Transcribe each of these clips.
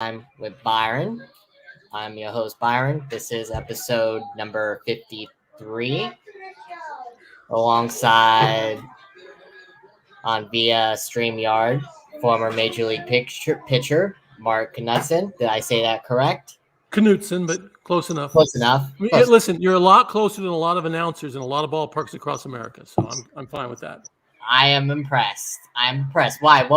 I'm with Byron. I'm your host, Byron. This is episode number 53, alongside on via StreamYard, former Major League pitcher Mark Knudson. Did I say that correct? Knudson, but close enough. Close enough. I mean, listen, you're a lot closer than a lot of announcers in a lot of ballparks across America, so I'm fine with that. I am impressed. Why?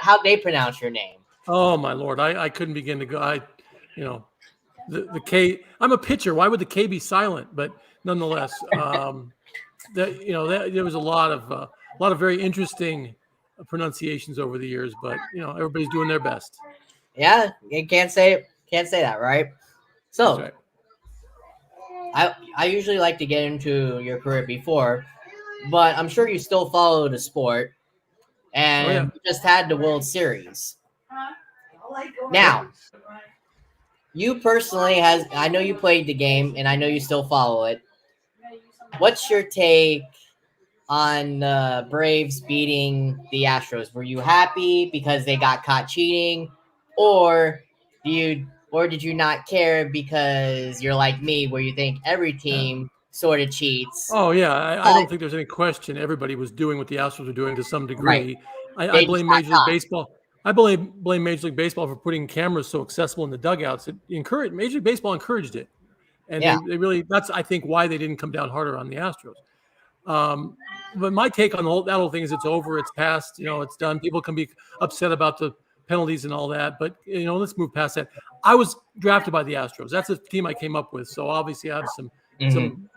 How'd they pronounce your name? Oh my Lord, I couldn't begin to go. The K. I'm a pitcher. Why would the K be silent? But nonetheless, there was a lot of very interesting pronunciations over the years. But everybody's doing their best. Yeah, you can't say that, right? So, right. I usually like to get into your career before, but I'm sure you still follow the sport, and you just had the World Series. Now, you personally I know you played the game, and I know you still follow it. What's your take on the Braves beating the Astros? Were you happy because they got caught cheating, or did you not care because you're like me, where you think every team sort of cheats? Oh yeah, I don't think there's any question. Everybody was doing what the Astros were doing to some degree. Right. I blame Major League Baseball. I blame Major League Baseball for putting cameras so accessible in the dugouts. Major League Baseball encouraged it, and they really. That's I think why they didn't come down harder on the Astros. But my take on that whole thing is it's over, it's past. It's done. People can be upset about the penalties and all that, but let's move past that. I was drafted by the Astros. That's a team I came up with, so obviously I have some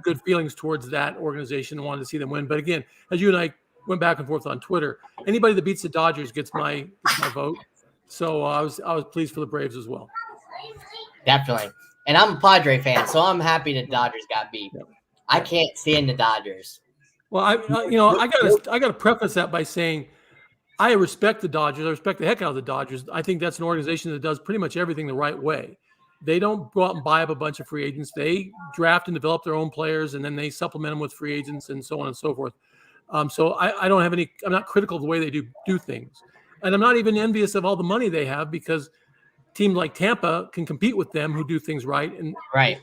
good feelings towards that organization and wanted to see them win. But again, as you and I went back and forth on Twitter, anybody that beats the Dodgers gets my vote. So I was pleased for the Braves as well. Definitely. And I'm a Padre fan, so I'm happy the Dodgers got beat. Yeah. I can't stand the Dodgers. Well, I got to preface that by saying I respect the Dodgers. I respect the heck out of the Dodgers. I think that's an organization that does pretty much everything the right way. They don't go out and buy up a bunch of free agents. They draft and develop their own players, and then they supplement them with free agents and so on and so forth. So I don't have any. I'm not critical of the way they do things, and I'm not even envious of all the money they have because teams like Tampa can compete with them who do things right and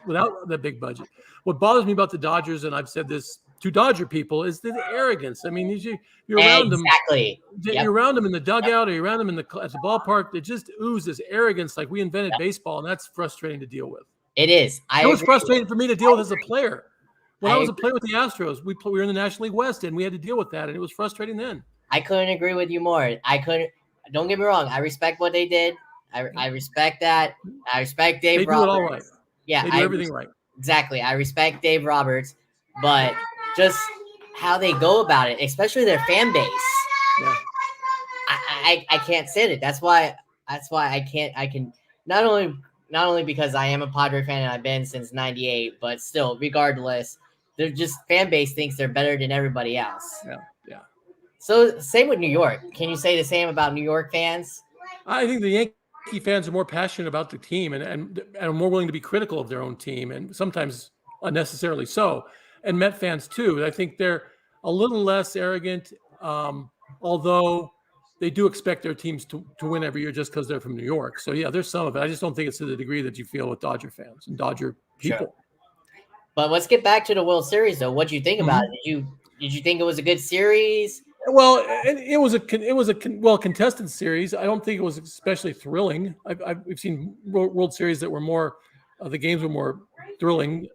without that big budget. What bothers me about the Dodgers, and I've said this to Dodger people, is the arrogance. I mean, you're around them. Exactly. You're around them in the dugout, or you're around them at the ballpark. They just ooze this arrogance, like we invented baseball, and that's frustrating to deal with. It is. It was frustrating for me to deal with as a player. When I was a player with the Astros, we were in the National League West, and we had to deal with that, and it was frustrating then. I couldn't agree with you more. Don't get me wrong. I respect what they did. I respect that. I respect Dave Roberts. They do it all right. Yeah, they do everything right. Exactly. I respect Dave Roberts, but just how they go about it, especially their fan base. Yeah. I can't stand it. That's why I can not only because I am a Padre fan and I've been since '98, but still, regardless, they're just fan base thinks they're better than everybody else. Yeah. So same with New York. Can you say the same about New York fans? I think the Yankee fans are more passionate about the team and are more willing to be critical of their own team, and sometimes unnecessarily so. And Met fans too. I think they're a little less arrogant, although they do expect their teams to win every year just because they're from New York. So yeah, there's some of it. I just don't think it's to the degree that you feel with Dodger fans and Dodger people. Sure. But let's get back to the World Series, though. What do you think about it? Did you think it was a good series? Well, it was a contested series. I don't think it was especially thrilling. We've seen World Series that were more, the games were more thrilling.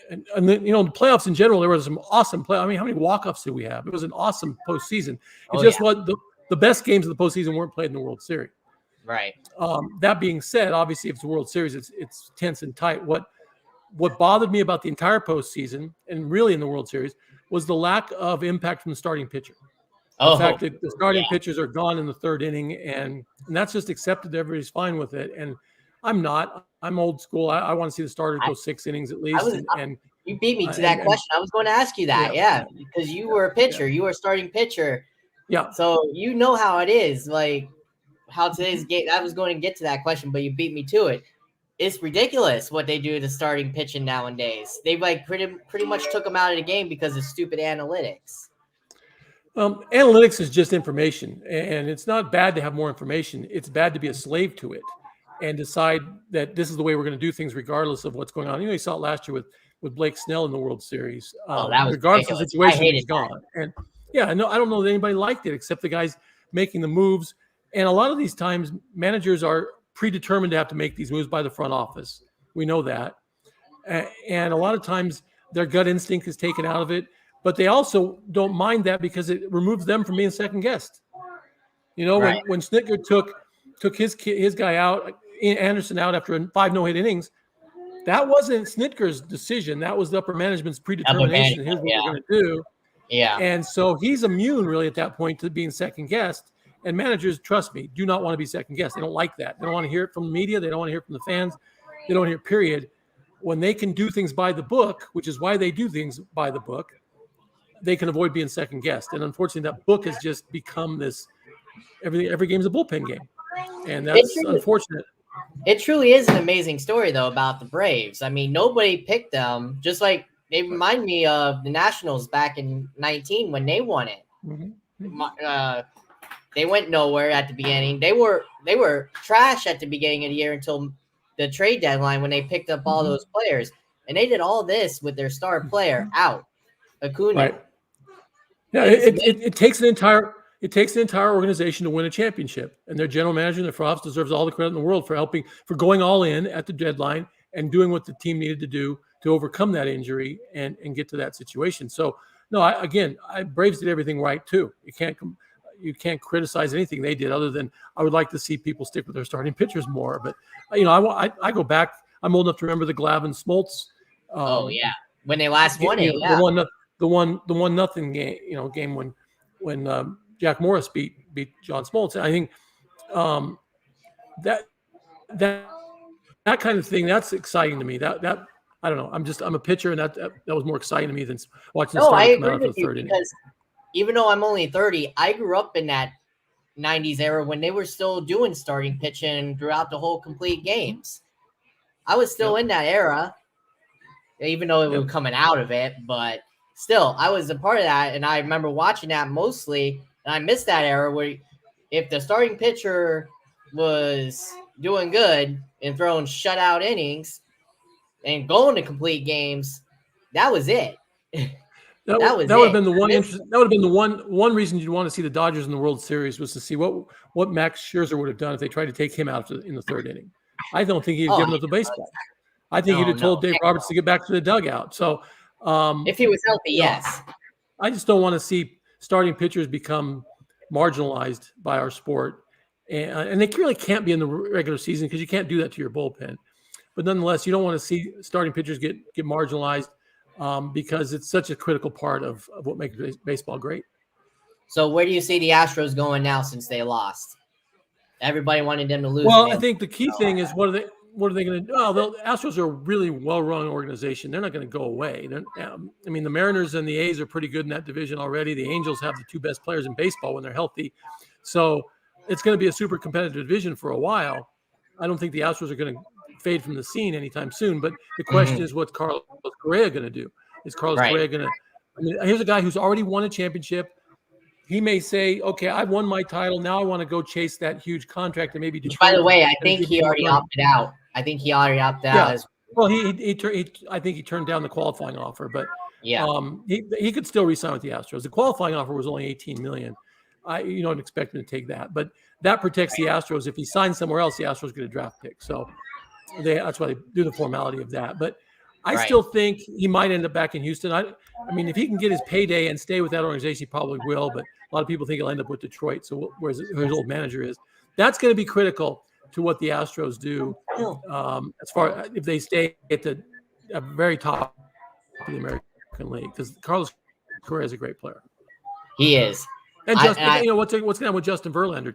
And then, the playoffs in general, there was some awesome play. I mean, how many walk-offs did we have? It was an awesome postseason. What the best games of the postseason weren't played in the World Series. Right. That being said, obviously, if it's a World Series, it's tense and tight. What bothered me about the entire postseason and really in the World Series was the lack of impact from the starting pitcher. The fact that the starting pitchers are gone in the third inning, and that's just accepted. Everybody's fine with it. And I'm not. I'm old school. I want to see the starter go 6 innings at least. You beat me to that question. I was going to ask you that. Because you were a pitcher. You were a starting pitcher. Yeah. So you know how it is. Like how today's game. I was going to get to that question, but you beat me to it. It's ridiculous what they do to starting pitching nowadays. They pretty much took them out of the game because of stupid analytics. Analytics is just information, and it's not bad to have more information. It's bad to be a slave to it and decide that this is the way we're going to do things regardless of what's going on. You saw it last year with Blake Snell in the World Series. That was regardless ridiculous. of the situation, I hated he's gone. And I don't know that anybody liked it except the guys making the moves. And a lot of these times, managers are predetermined to have to make these moves by the front office. We know that. And a lot of times their gut instinct is taken out of it. But they also don't mind that because it removes them from being second guessed. Right. When Snitker took his guy out, Anderson out after 5 no-hit innings, that wasn't Snitker's decision. That was the upper management's predetermination. Here's what we're going to do. Yeah. And so he's immune really at that point to being second guessed. And managers, trust me, do not want to be second guessed. They don't like that. They don't want to hear it from the media. They don't want to hear it from the fans. They don't hear it, period. When they can do things by the book, which is why they do things by the book, they can avoid being second guessed. And unfortunately, that book has just become this, every game's a bullpen game. And that's unfortunate. It truly is an amazing story, though, about the Braves. I mean, nobody picked them. Just like they remind me of the Nationals back in 19 when they won it. Mm-hmm. They went nowhere at the beginning. They were trash at the beginning of the year until the trade deadline when they picked up all those players. And they did all this with their star player out, Acuna. Right. Yeah, it takes an entire organization to win a championship, and their general manager and their front office deserves all the credit in the world for going all in at the deadline and doing what the team needed to do to overcome that injury and get to that situation. So no, Braves did everything right too. You can't criticize anything they did other than I would like to see people stick with their starting pitchers more. But I go back. I'm old enough to remember the Glavine Smoltz. When they last won it, the 1-0 game. Game when Jack Morris beat John Smoltz. I think that kind of thing, that's exciting to me. That I don't know. I'm a pitcher, and that was more exciting to me than watching. No, I agree with you because even though I'm only 30, I grew up in that 90s era when they were still doing starting pitching throughout the whole complete games. I was still in that era, even though it was coming out of it, but still, I was a part of that, and I remember watching that mostly, and I missed that era where if the starting pitcher was doing good and throwing shutout innings and going to complete games, that was it. That would have been the one interest. That would have been the one reason you'd want to see the Dodgers in the World Series was to see what Max Scherzer would have done if they tried to take him out in the third inning. I don't think he'd given up the baseball. I think he'd have told Dave Roberts to get back to the dugout. So if he was healthy, yes. I just don't want to see starting pitchers become marginalized by our sport, and they really can't be in the regular season because you can't do that to your bullpen. But nonetheless, you don't want to see starting pitchers get marginalized because it's such a critical part of what makes baseball great. So where do you see the Astros going now since they lost? Everybody wanted them to lose. Well, I think the key thing is what are they going to do? Well, the Astros are a really well-run organization. They're not going to go away. The Mariners and the A's are pretty good in that division already. The Angels have the 2 best players in baseball when they're healthy. So it's going to be a super competitive division for a while. I don't think the Astros are going to fade from the scene anytime soon. But the question is, what's Carlos Correa going to do? Is Carlos Correa going to – here's a guy who's already won a championship. He may say, okay, I won my title. Now I want to go chase that huge contract and maybe. By the way, I think he already opted out. Out. Well, I think he turned down the qualifying offer, but he could still re-sign with the Astros. The qualifying offer was only $18 million. You don't expect him to take that, but that protects the Astros. If he signs somewhere else, the Astros get a draft pick. So that's why they do the formality of that. But I still think he might end up back in Houston. I mean, if he can get his payday and stay with that organization, he probably will. But a lot of people think he'll end up with Detroit. So where his old manager is, that's going to be critical to what the Astros do as far if they stay at the very top of the American League, because Carlos Correa is a great player. He is. And what's going to happen with Justin Verlander?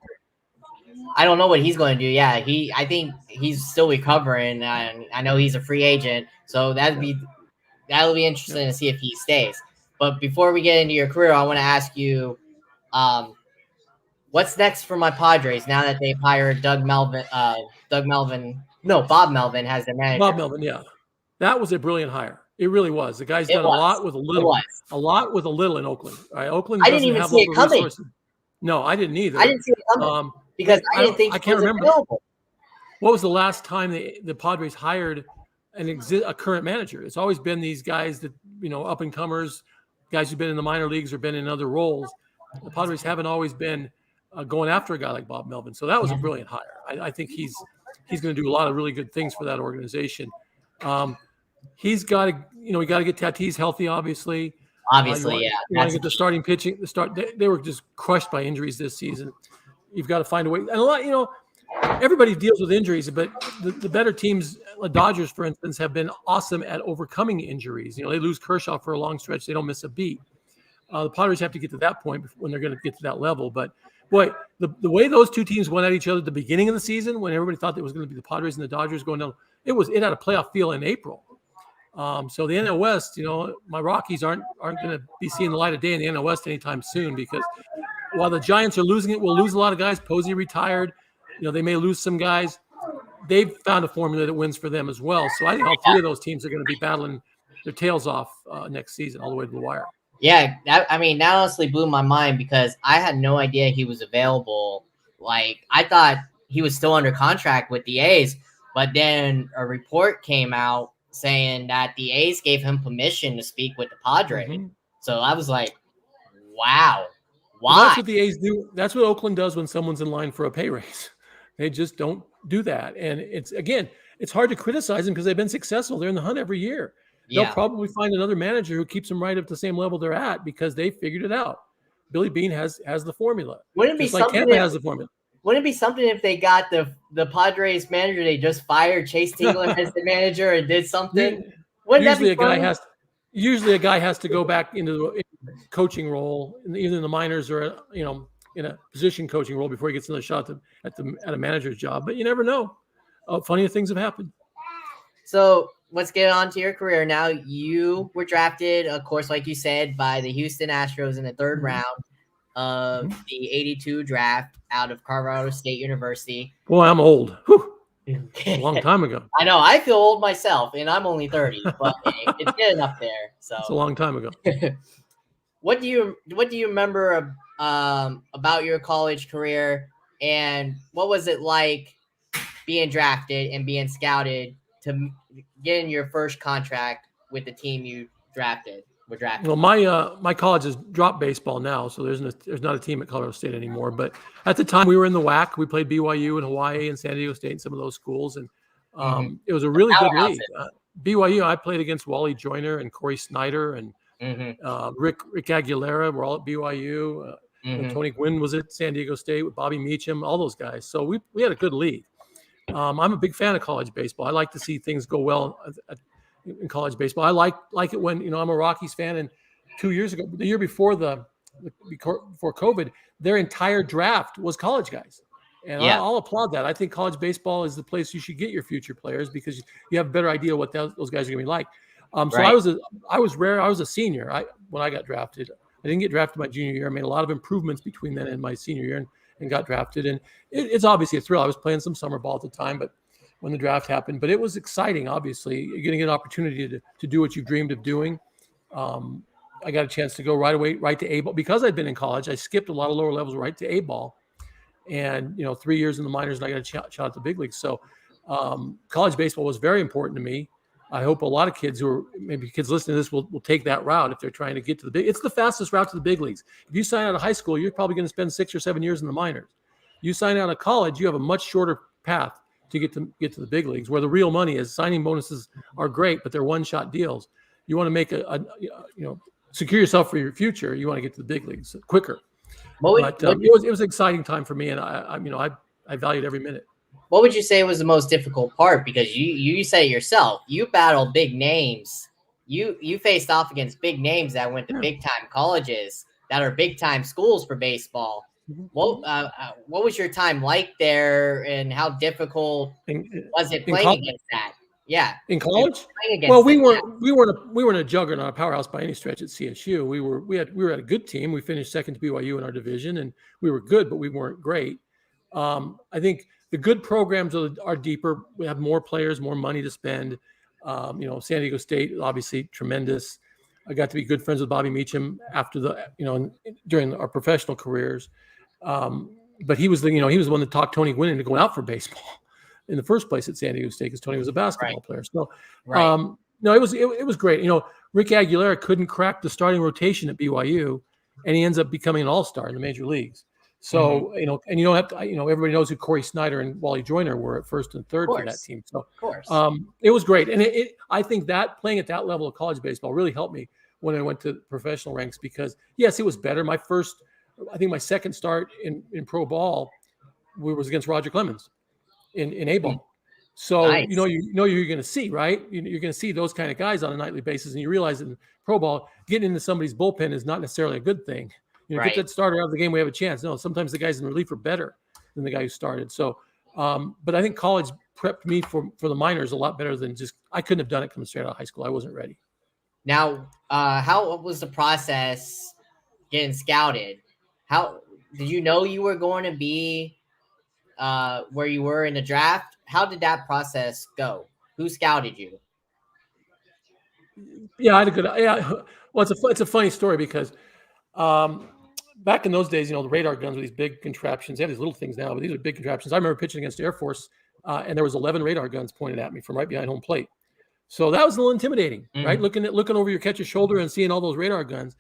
I don't know what he's going to do. Yeah, I think he's still recovering, and I know he's a free agent, so that'll be interesting to see if he stays. But before we get into your career, I want to ask you, what's next for my Padres now that they've hired Bob Melvin has the manager. Bob Melvin, yeah, that was a brilliant hire. It really was. The guy's It done was. a lot with a It little. was. A lot with a little in Oakland. All right? Oakland I didn't doesn't even have see all it the coming. resources. No, I didn't either. I didn't see it coming because I didn't think I he can't was remember. available. What was the last time the Padres hired a current manager? It's always been these guys that, up and comers, guys who've been in the minor leagues or been in other roles. The Padres haven't always been going after a guy like Bob Melvin. So that was a brilliant hire. I think he's going to do a lot of really good things for that organization. He's got to, you got to get Tatis healthy, obviously. Obviously, you want to get the starting pitching. They were just crushed by injuries this season. You've got to find a way. And a lot, everybody deals with injuries, but the better teams, the Dodgers, for instance, have been awesome at overcoming injuries. They lose Kershaw for a long stretch. They don't miss a beat. The Padres have to get to that point when they're going to get to that level. But, boy, the way those two teams went at each other at the beginning of the season, when everybody thought it was going to be the Padres and the Dodgers going down, it had a playoff feel in April. So the NL West, my Rockies aren't going to be seeing the light of day in the NL West anytime soon, because while the Giants are losing it, we'll lose a lot of guys. Posey retired. They may lose some guys. They've found a formula that wins for them as well. So I think all three of those teams are going to be battling their tails off next season all the way to the wire. Yeah, that honestly blew my mind because I had no idea he was available. Like, I thought he was still under contract with the A's, but then a report came out saying that the A's gave him permission to speak with the Padres. Mm-hmm. So I was like, wow. Why? Well, that's what the A's do. That's what Oakland does when someone's in line for a pay raise. They just don't do that. And it's hard to criticize them because they've been successful. They're in the hunt every year. They'll probably find another manager who keeps them right at the same level they're at because they figured it out. Billy Beane has the formula. Wouldn't it be something? Tampa has the formula. Wouldn't it be something if they got the Padres manager, they just fired Chase Tingler as the manager and did something? Wouldn't that be fun? Usually a guy has to go back into the coaching role, either in the minors or in a position coaching role before he gets another shot at a manager's job. But you never know. Funny things have happened. So let's get on to your career now. You were drafted, of course, like you said, by the Houston Astros in the third round of the 82 draft out of Colorado State University. Boy, I'm old. A long time ago. I know. I feel old myself, and I'm only 30, but it's getting up there. So it's a long time ago. What do you remember about your college career, and what was it like being drafted and being scouted to get in your first contract with the team you were drafted? Well, my college has dropped baseball now, so there's not a team at Colorado State anymore. But at the time, we were in the WAC. We played BYU and Hawaii and San Diego State and some of those schools, and it was a really good league. BYU, I played against Wally Joyner and Corey Snyder and Rick Aguilera were all at BYU. Tony Gwynn was at San Diego State with Bobby Meacham, all those guys. So we had a good league. I'm a big fan of college baseball. I like to see things go well in college baseball. I like it when, I'm a Rockies fan, and 2 years ago, the year before before COVID, their entire draft was college guys. And I'll applaud that. I think college baseball is the place you should get your future players because you have a better idea what those guys are going to be like. So right. I was rare. I was a senior when I got drafted. I didn't get drafted my junior year. I made a lot of improvements between then and my senior year and got drafted. And it's obviously a thrill. I was playing some summer ball at the time, but when the draft happened, but it was exciting. Obviously, you're going to get an opportunity to do what you dreamed of doing. I got a chance to go right to A ball because I'd been in college. I skipped a lot of lower levels right to A ball, and 3 years in the minors, and I got a shot at the big leagues. So college baseball was very important to me. I hope a lot of kids maybe kids listening to this will take that route if they're trying to get to the big. It's the fastest route to the big leagues. If you sign out of high school, you're probably going to spend 6 or 7 years in the minors. You sign out of college, you have a much shorter path to get to the big leagues, where the real money is. Signing bonuses are great, but they're one-shot deals. You want to make secure yourself for your future. You want to get to the big leagues quicker. It was an exciting time for me, and I valued every minute. What would you say was the most difficult part? Because you said it yourself, you battled big names. You faced off against big names that went to big time colleges that are big time schools for baseball. What was your time like there, and how difficult was it playing against that? Yeah, in college. Well, we weren't a juggernaut, a powerhouse by any stretch at CSU. We were at a good team. We finished second to BYU in our division, and we were good, but we weren't great. I think the good programs are deeper. We have more players, more money to spend. San Diego State, obviously tremendous. I got to be good friends with Bobby Meacham after during our professional careers. But he was the one that talked Tony Gwynn into going out for baseball in the first place at San Diego State because Tony was a basketball player. So, no, it was great. Rick Aguilera couldn't crack the starting rotation at BYU, and he ends up becoming an all-star in the major leagues. So, and you don't have to, everybody knows who Corey Snyder and Wally Joyner were at first and third for that team. So, it was great. And I think that playing at that level of college baseball really helped me when I went to professional ranks because, yes, it was better. My second start in pro ball was against Roger Clemens in A-ball. So, nice. you're going to see, right? You're going to see those kind of guys on a nightly basis. And you realize that in pro ball, getting into somebody's bullpen is not necessarily a good thing. Get that starter out of the game, we have a chance. No, sometimes the guys in relief are better than the guy who started. So, but I think college prepped me for the minors a lot better than I couldn't have done it coming straight out of high school. I wasn't ready. Now, how was the process getting scouted? How did you know you were going to be where you were in the draft? How did that process go? Who scouted you? Yeah, I had a good. Yeah, well, it's a funny story because back in those days, the radar guns were these big contraptions. They have these little things now, but these are big contraptions. I remember pitching against Air Force, and there was 11 radar guns pointed at me from right behind home plate. So that was a little intimidating, right? Looking over your catcher's shoulder and seeing all those radar guns.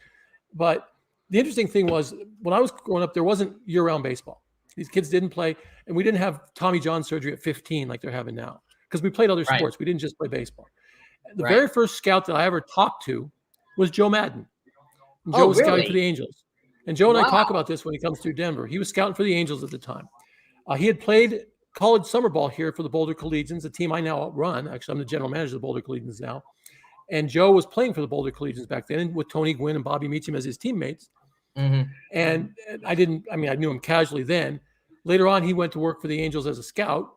But the interesting thing was when I was growing up, there wasn't year-round baseball. These kids didn't play, and we didn't have Tommy John surgery at 15 like they're having now because we played other sports. We didn't just play baseball. The very first scout that I ever talked to was Joe Madden. And Joe was scouting for the Angels. And Joe and I talk about this when he comes through Denver. He was scouting for the Angels at the time. He had played college summer ball here for the Boulder Collegians, a team I now run. Actually, I'm the general manager of the Boulder Collegians now. And Joe was playing for the Boulder Collegians back then with Tony Gwynn and Bobby Meacham as his teammates. And I knew him casually then. Later on, he went to work for the Angels as a scout.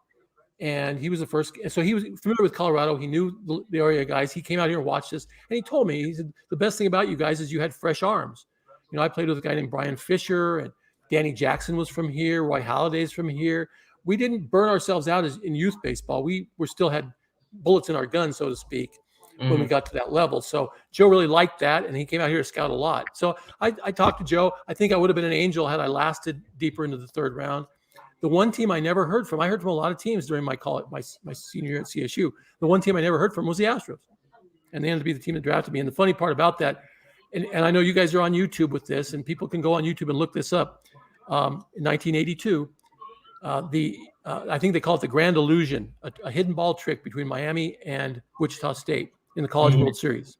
And he was the first. So he was familiar with Colorado. He knew the area guys. He came out here and watched this. And he told me, he said, the best thing about you guys is you had fresh arms. I played with a guy named Brian Fisher, and Danny Jackson was from here. Roy Halladay's from here. We didn't burn ourselves out in youth baseball. We still had bullets in our guns, so to speak, when we got to that level. So Joe really liked that, and he came out here to scout a lot. So I talked to Joe. I think I would have been an Angel had I lasted deeper into the third round. The one team I never heard from, I heard from a lot of teams during my senior year at CSU. The one team I never heard from was the Astros. And they ended up being the team that drafted me. And the funny part about that, and I know you guys are on YouTube with this, and people can go on YouTube and look this up. In 1982, I think they call it the Grand Illusion, a hidden ball trick between Miami and Wichita State in the College World Series.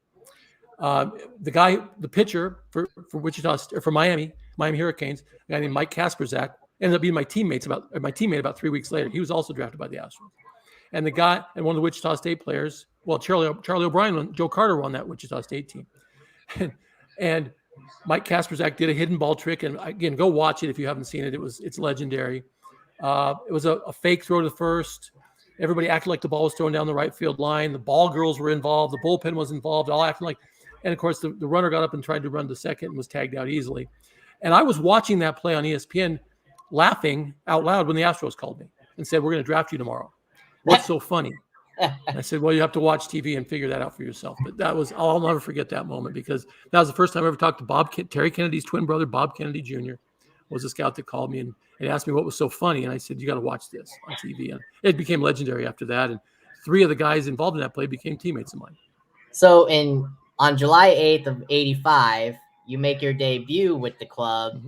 The pitcher for Wichita or for Miami Hurricanes, a guy named Mike Kasperzak, ended up being my teammate about 3 weeks later. He was also drafted by the Astros. And one of the Wichita State players, Charlie O'Brien, Joe Carter won that Wichita State team. And Mike Kasperzak did a hidden ball trick, and again, go watch it if you haven't seen it. It's legendary. It was a fake throw to first. Everybody acted like the ball was thrown down the right field line. The ball girls were involved. The bullpen was involved. All acting like, and of course the runner got up and tried to run to second and was tagged out easily. And I was watching that play on ESPN, laughing out loud when the Astros called me and said, "We're going to draft you tomorrow. What's so funny?" I said, "Well, you have to watch TV and figure that out for yourself." But I'll never forget that moment because that was the first time I ever talked to Terry Kennedy's twin brother, Bob Kennedy Jr. was a scout that called me and asked me what was so funny. And I said, "You got to watch this on TV." And it became legendary after that. And 3 of the guys involved in that play became teammates of mine. So on July 8th of 85, you make your debut with the club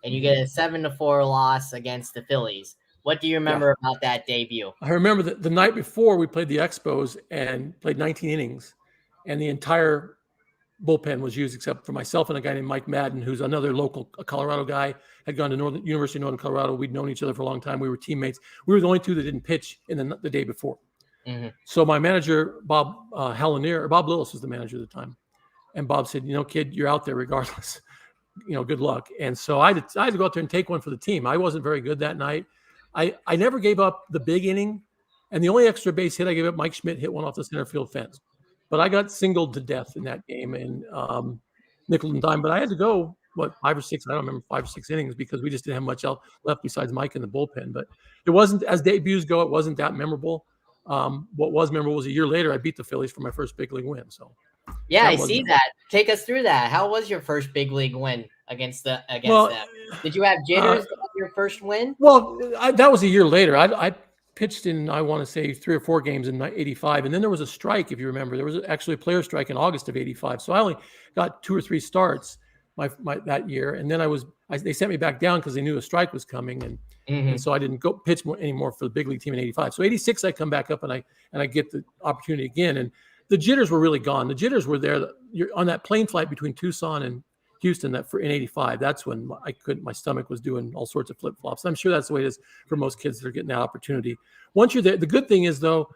and you get a 7-4 loss against the Phillies. What do you remember about that debut? I remember that the night before we played the Expos and played 19 innings, and the entire bullpen was used except for myself and a guy named Mike Madden, who's another local Colorado guy, had gone to University of Northern Colorado. We'd known each other for a long time. We were teammates. We were the only 2 that didn't pitch in the day before. So my manager, Bob Lillis was the manager at the time. And Bob said, "Kid, you're out there regardless. Good luck." And so I had to go out there and take one for the team. I wasn't very good that night. I never gave up the big inning, and the only extra base hit I gave up, Mike Schmidt hit one off the center field fence. But I got singled to death in that game in nickel and dime. But I had to go, 5 or 6, I don't remember, 5 or 6 innings because we just didn't have much else left besides Mike in the bullpen. But it wasn't, as debuts go, it wasn't that memorable. What was memorable was a year later, I beat the Phillies for my first big league win. So yeah, I see that. Take us through that. How was your first big league win against them? Did you have jitters on your first win? Well, that was a year later. I pitched in, I want to say 3 or 4 games in '85, and then there was a strike. If you remember, there was actually a player strike in August of '85. So I only got 2 or 3 starts that year, and then they sent me back down because they knew a strike was coming, and so I didn't go pitch anymore for the big league team in '85. So '86, I come back up and I get the opportunity again, and the jitters were really gone. The jitters were there. You're on that plane flight between Tucson and Houston in '85. That's when my stomach was doing all sorts of flip flops. I'm sure that's the way it is for most kids that are getting that opportunity. Once you're there, the good thing is though,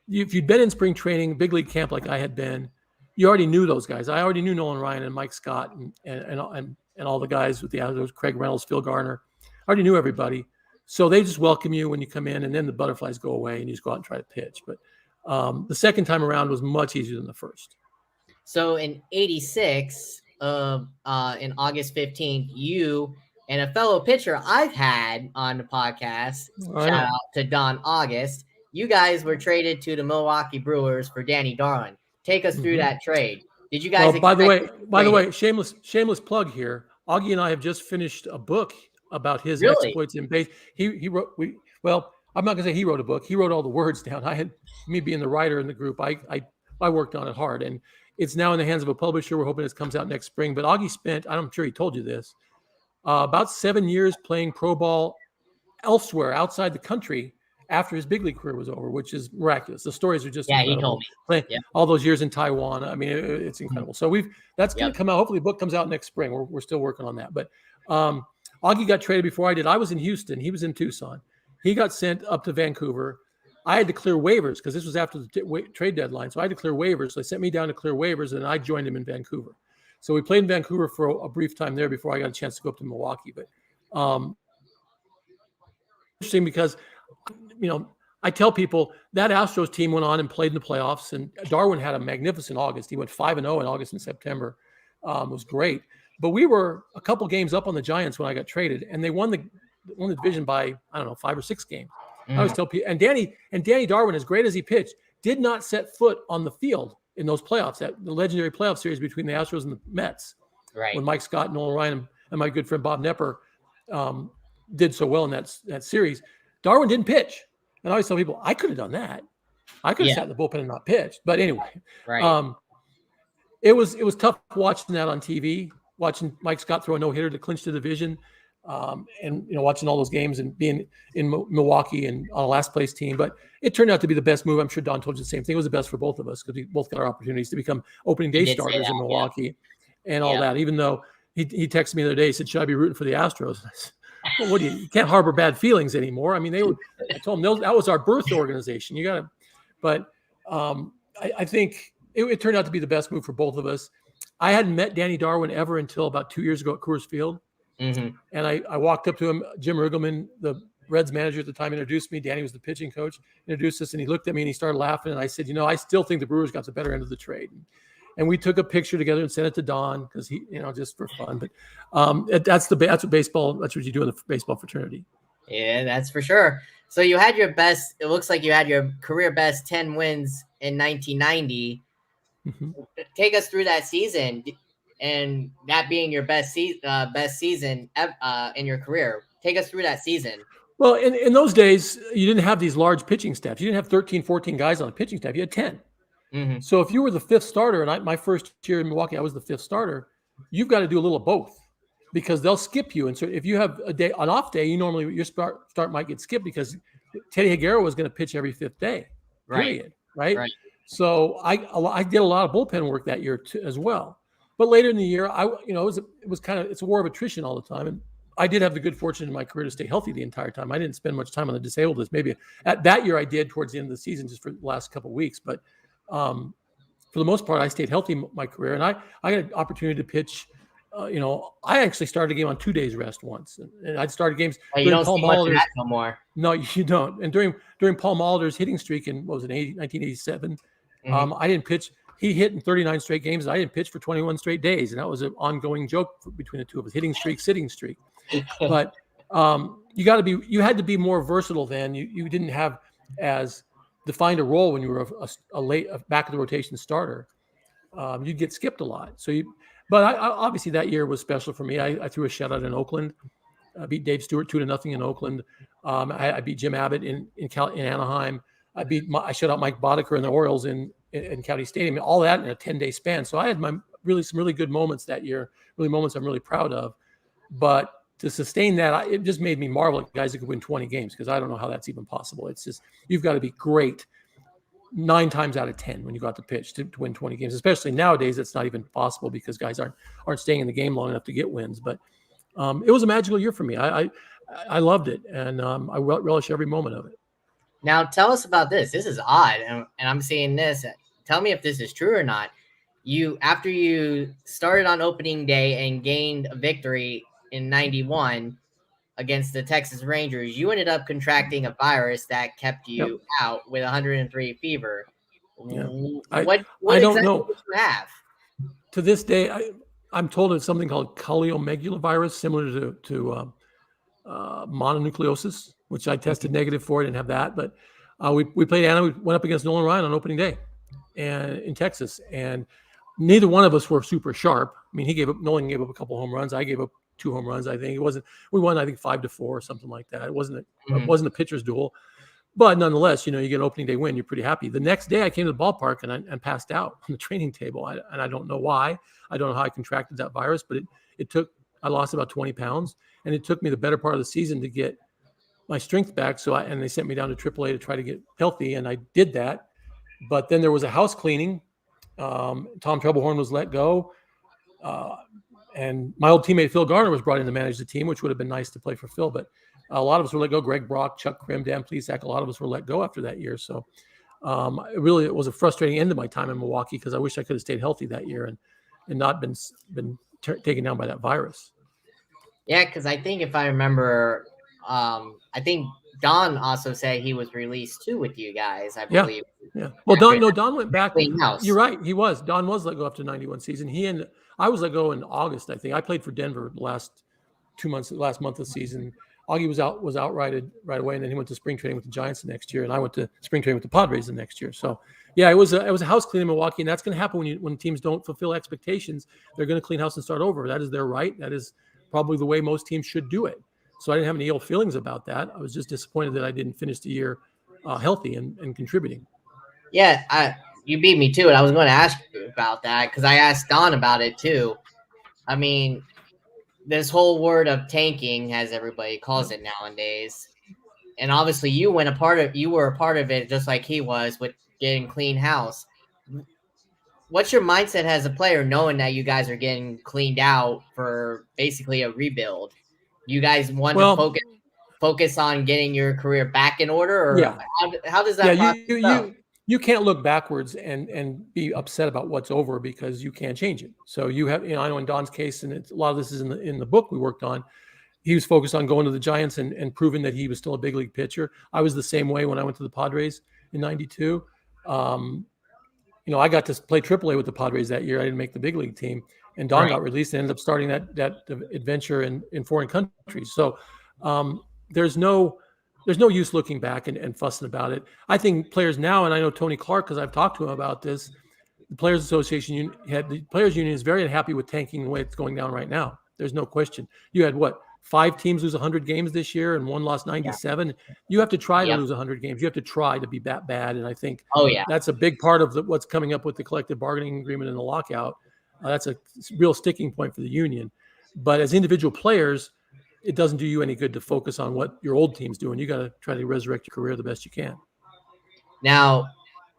if you'd been in spring training, big league camp like I had been, you already knew those guys. I already knew Nolan Ryan and Mike Scott and all the guys with the Astros, Craig Reynolds, Phil Garner. I already knew everybody. So they just welcome you when you come in, and then the butterflies go away and you just go out and try to pitch. But the second time around was much easier than the first. So in '86, in August 15th, you and a fellow pitcher I've had on the podcast, shout out to Don August, you guys were traded to the Milwaukee Brewers for Danny Darwin. Take us through that trade. Did you guys? Well, by the way, shameless plug here. Augie and I have just finished a book about his exploits in base. He wrote. I'm not gonna say he wrote a book. He wrote all the words down. I had me being the writer in the group. I worked on it hard, and it's now in the hands of a publisher. We're hoping it comes out next spring. But Augie spent, I'm sure he told you this, about 7 years playing pro ball elsewhere outside the country after his big league career was over, which is miraculous. The stories are just incredible. He told me. All those years in Taiwan. I mean, it's incredible. So that's going to come out. Hopefully the book comes out next spring. We're still working on that. But Augie got traded before I did. I was in Houston. He was in Tucson. He got sent up to Vancouver. I had to clear waivers because this was after the trade deadline. So I had to clear waivers. So they sent me down to clear waivers, and I joined him in Vancouver. So we played in Vancouver for a brief time there before I got a chance to go up to Milwaukee. But interesting because, I tell people that Astros team went on and played in the playoffs, and Darwin had a magnificent August. He went 5-0 in August and September. It was great. But we were a couple games up on the Giants when I got traded, and they won the division by, 5 or 6 games. I always tell people, and Danny Darwin, as great as he pitched, did not set foot on the field in those playoffs, the legendary playoff series between the Astros and the Mets. Right. When Mike Scott, Nolan Ryan, and my good friend Bob Nepper did so well in that series. Darwin didn't pitch. And I always tell people, I could have done that. I could have sat in the bullpen and not pitched. But anyway, it was tough watching that on TV, watching Mike Scott throw a no-hitter to clinch the division. And watching all those games and being in Milwaukee and on a last place team, but it turned out to be the best move. I'm sure Don told you the same thing. It was the best for both of us because we both got our opportunities to become opening day starters in Milwaukee and all that. Even though he texted me the other day, he said, "Should I be rooting for the Astros?" I said, well, you can't harbor bad feelings anymore. I mean, I told him that was our birth organization. You got to, but I think it turned out to be the best move for both of us. I hadn't met Danny Darwin ever until about 2 years ago at Coors Field. And I walked up to him. Jim Riggleman, the Reds manager at the time, introduced me. Danny was the pitching coach, introduced us, and he looked at me and he started laughing. And I said, I still think the Brewers got the better end of the trade. And we took a picture together and sent it to Don because he, just for fun. But that's what baseball. That's what you do in the baseball fraternity. Yeah, that's for sure. So you had your best. It looks like you had your career best 10 wins in 1990. Take us through that season. And that being your best season in your career. Take us through that season. Well, in those days, you didn't have these large pitching staffs. You didn't have 13, 14 guys on the pitching staff. You had 10. So if you were the 5th starter, and my first year in Milwaukee, I was the 5th starter, you've got to do a little of both because they'll skip you. And so if you have an off day, your start might get skipped because Teddy Higuera was going to pitch every 5th day, period. Right? So I did a lot of bullpen work that year too, as well. But later in the year, it's a war of attrition all the time. And I did have the good fortune in my career to stay healthy the entire time. I didn't spend much time on the disabled list. Maybe at that year I did towards the end of the season, just for the last couple of weeks. But for the most part, I stayed healthy in my career. And I got an opportunity to pitch. I actually started a game on 2 days rest once. And I'd started games. You don't see much of that no more. No, you don't. And during Paul Molitor's hitting streak in, 1987, I didn't pitch. He hit in 39 straight games, and I didn't pitch for 21 straight days. And that was an ongoing joke between the two of us, hitting streak, sitting streak. But you had to be more versatile then. You didn't have as defined a role when you were a late back of the rotation starter, you'd get skipped a lot. But I obviously that year was special for me. I threw a shutout in Oakland. I beat Dave Stewart 2-0 in Oakland. I beat Jim Abbott in Anaheim. I shut out Mike Boddicker and the Orioles in County Stadium. All that in a 10-day span. So I had some really good moments that year. Really moments I'm really proud of. But to sustain that, it just made me marvel at guys that could win 20 games, because I don't know how that's even possible. It's just, you've got to be great 9 times out of 10 when you got to pitch to win 20 games. Especially nowadays, it's not even possible because guys aren't staying in the game long enough to get wins. But it was a magical year for me. I loved it, and I relish every moment of it. Now, tell us about this. This is odd, and I'm seeing this. Tell me if this is true or not. After you started on opening day and gained a victory in 91 against the Texas Rangers, you ended up contracting a virus that kept you out with 103 fever. Yeah. What I don't exactly know. did you have? To this day, I'm told it's something called chalaeomegalovirus, similar to mononucleosis, which I tested negative for. I didn't have that, but we played Anna. We went up against Nolan Ryan on opening day, and in Texas, and neither one of us were super sharp. I mean, Nolan gave up a couple home runs. I gave up 2 home runs. I think we won, I think 5-4 or something like that. It wasn't a pitcher's duel, but nonetheless, you get an opening day win. You're pretty happy. The next day I came to the ballpark and passed out on the training table. And I don't know why. I don't know how I contracted that virus, but I lost about 20 pounds, and it took me the better part of the season to get my strength back. And they sent me down to AAA to try to get healthy. And I did that, but then there was a house cleaning. Tom Troublehorn was let go. And my old teammate Phil Garner was brought in to manage the team, which would have been nice to play for Phil. But a lot of us were let go. Greg Brock, Chuck Krim, Dan Plesac, a lot of us were let go after that year. So it was a frustrating end of my time in Milwaukee, because I wish I could have stayed healthy that year and not been taken down by that virus. Yeah, because I think if I remember, I think Don also said he was released too with you guys, I believe. Yeah. Well, Don went back. You're right. He was. Don was let go after the 91 season. I was let go in August, I think. I played for Denver the last month of the season. Augie was out right away, and then he went to spring training with the Giants the next year, and I went to spring training with the Padres the next year. So, yeah, it was a house clean in Milwaukee, and that's going to happen when teams don't fulfill expectations. They're going to clean house and start over. That is their right. That is probably the way most teams should do it. So I didn't have any ill feelings about that. I was just disappointed that I didn't finish the year healthy and contributing. Yeah, you beat me too, and I was going to ask you about that, because I asked Don about it too. I mean, this whole word of tanking, as everybody calls it nowadays, and obviously you were a part of it, just like he was with getting clean house. What's your mindset as a player, knowing that you guys are getting cleaned out for basically a rebuild? You guys want to focus on getting your career back in order, or how does that process go? You can't look backwards and be upset about what's over, because you can't change it. So you have, I know in Don's case, and a lot of this is in the book we worked on, he was focused on going to the Giants and proving that he was still a big league pitcher. I was the same way when I went to the Padres in 92. I got to play AAA with the Padres that year. I didn't make the big league team, and Don got released and ended up starting that adventure in foreign countries. So there's no use looking back and fussing about it. I think players now, and I know Tony Clark, because I've talked to him about this, the Players Association the Players Union is very unhappy with tanking the way it's going down right now. There's no question. You had 5 teams lose 100 games this year, and one lost 97. Yeah. You have to try to lose 100 games. You have to try to be that bad. And I think that's a big part of what's coming up with the collective bargaining agreement and the lockout. That's a real sticking point for the union. But as individual players, it doesn't do you any good to focus on what your old team's doing. You got to try to resurrect your career the best you can. Now,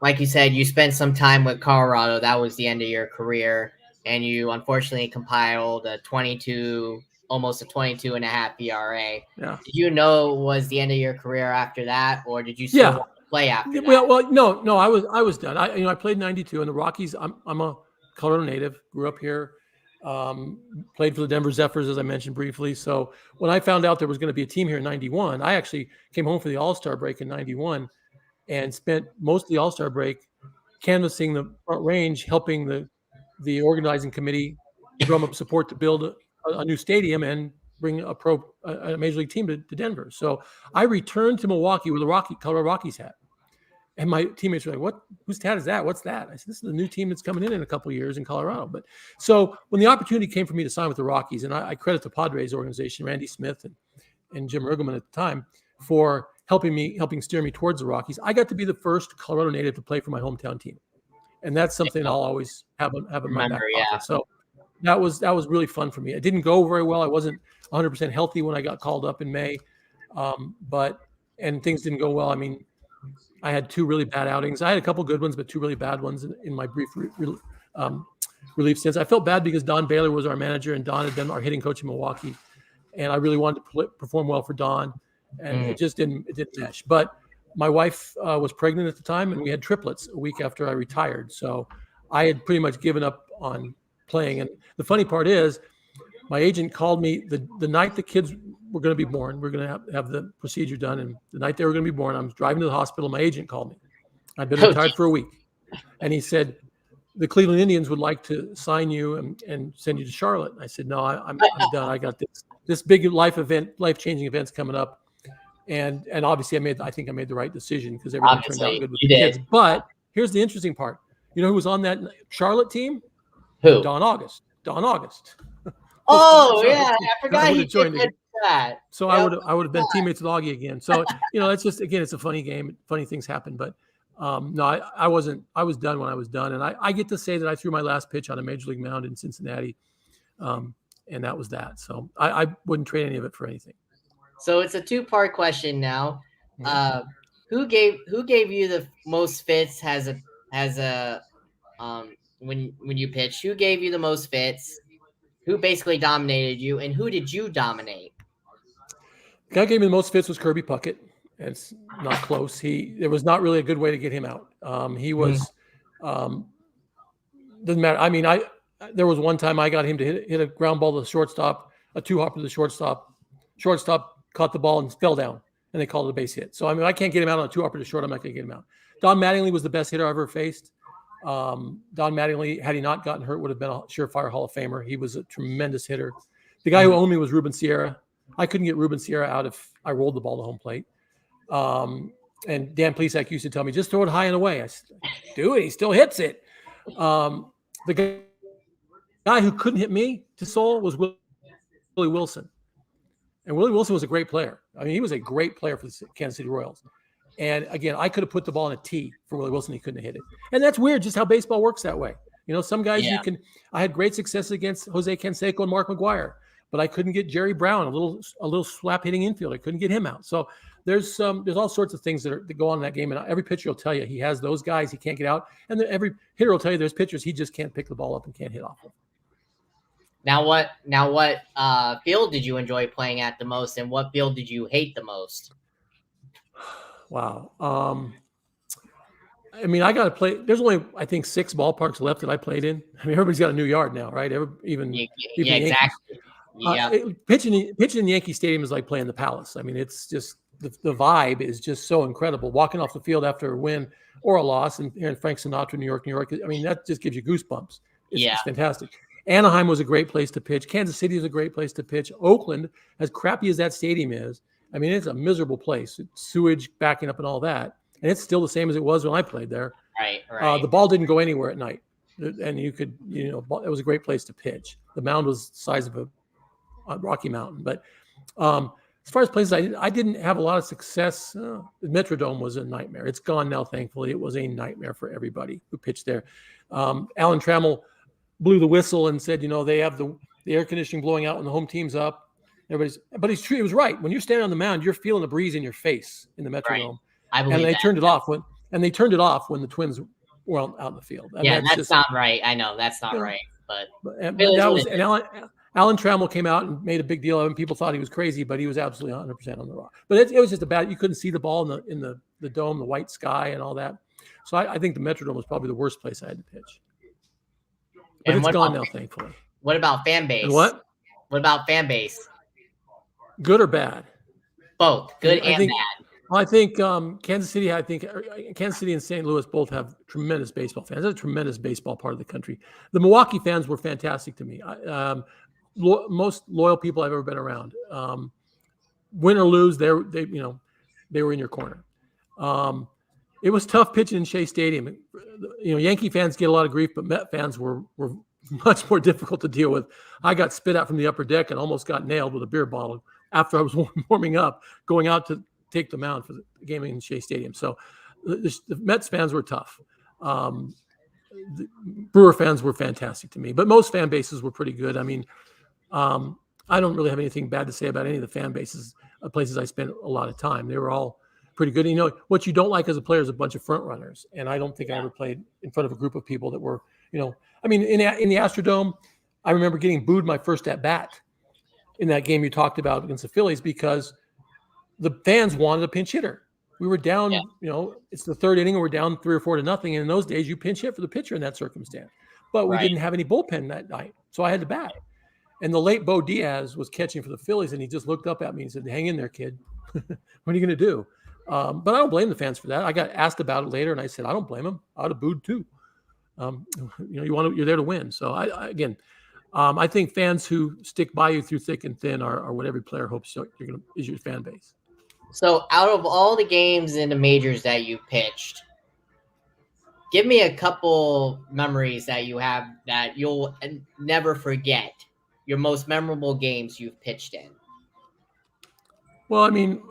like you said, you spent some time with Colorado. That was the end of your career, and you unfortunately compiled almost a 22 and a half ERA. Yeah. Did you know it was the end of your career after that, or did you still want to play after that? Well, no, I was done. I played 92 in the Rockies. I'm a Colorado native, grew up here. Played for the Denver Zephyrs, as I mentioned briefly. So when I found out there was going to be a team here in 91, I actually came home for the All-Star break in 91 and spent most of the All-Star break canvassing the Front Range, helping the organizing committee drum up support to build a new stadium and bring a major league team to Denver. So I returned to Milwaukee with a Colorado Rockies hat. And my teammates were like, "What? Whose tat is that? What's that?" I said, "This is the new team that's coming in a couple of years in Colorado." But so when the opportunity came for me to sign with the Rockies, and I credit the Padres organization, Randy Smith and Jim Riggleman at the time, for helping steer me towards the Rockies. I got to be the first Colorado native to play for my hometown team, and that's something I'll always have in my back pocket. Yeah. So that was really fun for me. It didn't go very well. I wasn't 100% healthy when I got called up in May, and things didn't go well. I mean, I had 2 really bad outings. I had a couple good ones, but 2 really bad ones in my brief relief stints. I felt bad because Don Baylor was our manager, and Don had been our hitting coach in Milwaukee, and I really wanted to perform well for Don, and it didn't mesh. But my wife was pregnant at the time, and we had triplets a week after I retired. So I had pretty much given up on playing. And the funny part is, my agent called me the night the kids were going to be born. We're going to have the procedure done. And the night they were going to be born, I was driving to the hospital. My agent called me. I'd been retired for a week. And he said, the Cleveland Indians would like to sign you and send you to Charlotte. I said, no, I'm done. I got this big life-changing event's coming up. And obviously I think I made the right decision because everything turned out good with the kids. But here's the interesting part. You know who was on that Charlotte team? Who? Don August. Oh, yeah. I forgot he did that. So yep. I would have been teammates with Augie again. So, that's just, again, it's a funny game. Funny things happen. But no, I wasn't. I was done when I was done. And I get to say that I threw my last pitch on a major league mound in Cincinnati. And that was that. So I wouldn't trade any of it for anything. So it's a 2-part question now. Who gave you the most fits when you pitched? Who gave you the most fits? Who basically dominated you, and who did you dominate? The guy who gave me the most fits was Kirby Puckett. It's not close. There was not really a good way to get him out. He was doesn't matter. I mean, there was one time I got him to hit a ground ball to the shortstop, a 2-hopper to the shortstop. Shortstop caught the ball and fell down, and they called it a base hit. So I mean, I can't get him out on a 2-hopper to short. I'm not going to get him out. Don Mattingly was the best hitter I ever faced. Don Mattingly, had he not gotten hurt, would have been a surefire Hall of Famer. He was a tremendous hitter. The guy who owned me was Ruben Sierra. I couldn't get Ruben Sierra out if I rolled the ball to home plate. And Dan Plesac used to tell me, just throw it high and away. I said, do it. He still hits it. The guy who couldn't hit me to soul was Willie Wilson. And Willie Wilson was a great player. I mean, he was a great player for the Kansas City Royals. And again, I could have put the ball in a tee for Willie Wilson. He couldn't hit it. And that's weird, just how baseball works that way. Some guys I had great success against Jose Canseco and Mark McGwire, but I couldn't get Jerry Brown, a little slap hitting infielder. I couldn't get him out. So there's all sorts of things that go on in that game. And every pitcher will tell you he has those guys he can't get out. And every hitter will tell you there's pitchers he just can't pick the ball up and can't hit off of. Now what field did you enjoy playing at the most, and what field did you hate the most? Wow. I mean, I got to play. There's only, I think, 6 ballparks left that I played in. I mean, everybody's got a new yard now, right? Even Exactly. Yeah. Pitching in Yankee Stadium is like playing the Palace. I mean, it's just the vibe is just so incredible. Walking off the field after a win or a loss, and hearing Frank Sinatra, New York. I mean, that just gives you goosebumps. It's fantastic. Anaheim was a great place to pitch. Kansas City is a great place to pitch. Oakland, as crappy as that stadium is, I mean, it's a miserable place. It's sewage backing up and all that. And it's still the same as it was when I played there. Right. The ball didn't go anywhere at night. And you could, it was a great place to pitch. The mound was the size of a Rocky Mountain. But as far as places, I didn't have a lot of success. The Metrodome was a nightmare. It's gone now, thankfully. It was a nightmare for everybody who pitched there. Alan Trammell blew the whistle and said, they have the air conditioning blowing out when the home team's up. But it's true. It was right. When you're standing on the mound, you're feeling the breeze in your face in the Metrodome. Right. I believe and they turned it off when the Twins were out in the field. That's not right. I know that's not right. But Alan Trammell came out and made a big deal of him. People thought he was crazy, but he was absolutely 100% on the rock. But it was just you couldn't see the ball in the dome, the white sky, and all that. So I think the Metrodome was probably the worst place I had to pitch. But it's gone now, thankfully. What about fan base? And what? What about fan base? Good or bad? Both good and bad. I think Kansas City and St. Louis both have tremendous baseball fans. That's a tremendous baseball part of the country. The Milwaukee fans were fantastic to me. Most loyal people I've ever been around. Win or lose, they were in your corner. It was tough pitching in Shea Stadium. Yankee fans get a lot of grief, but Met fans were much more difficult to deal with. I got spit out from the upper deck and almost got nailed with a beer bottle after I was warming up, going out to take the mound for the game in Shea Stadium. So the Mets fans were tough. The Brewer fans were fantastic to me, but most fan bases were pretty good. I mean, I don't really have anything bad to say about any of the fan bases, places I spent a lot of time. They were all pretty good. What you don't like as a player is a bunch of front runners. And I don't think I ever played in front of a group of people that were, in the Astrodome, I remember getting booed my first at bat in that game you talked about against the Phillies because the fans wanted a pinch hitter. We were down, it's the third inning and we're down 3 or 4 to nothing. And in those days, you pinch hit for the pitcher in that circumstance. But we didn't have any bullpen that night. So I had to bat. And the late Bo Diaz was catching for the Phillies, and he just looked up at me and said, "Hang in there, kid. What are you going to do?" But I don't blame the fans for that. I got asked about it later, and I said, "I don't blame them. I would have booed too." You're there to win. So I think fans who stick by you through thick and thin are what every player hopes is your fan base. So out of all the games in the majors that you pitched, give me a couple memories that you have that you'll never forget. Your most memorable games you've pitched in. Well, I mean,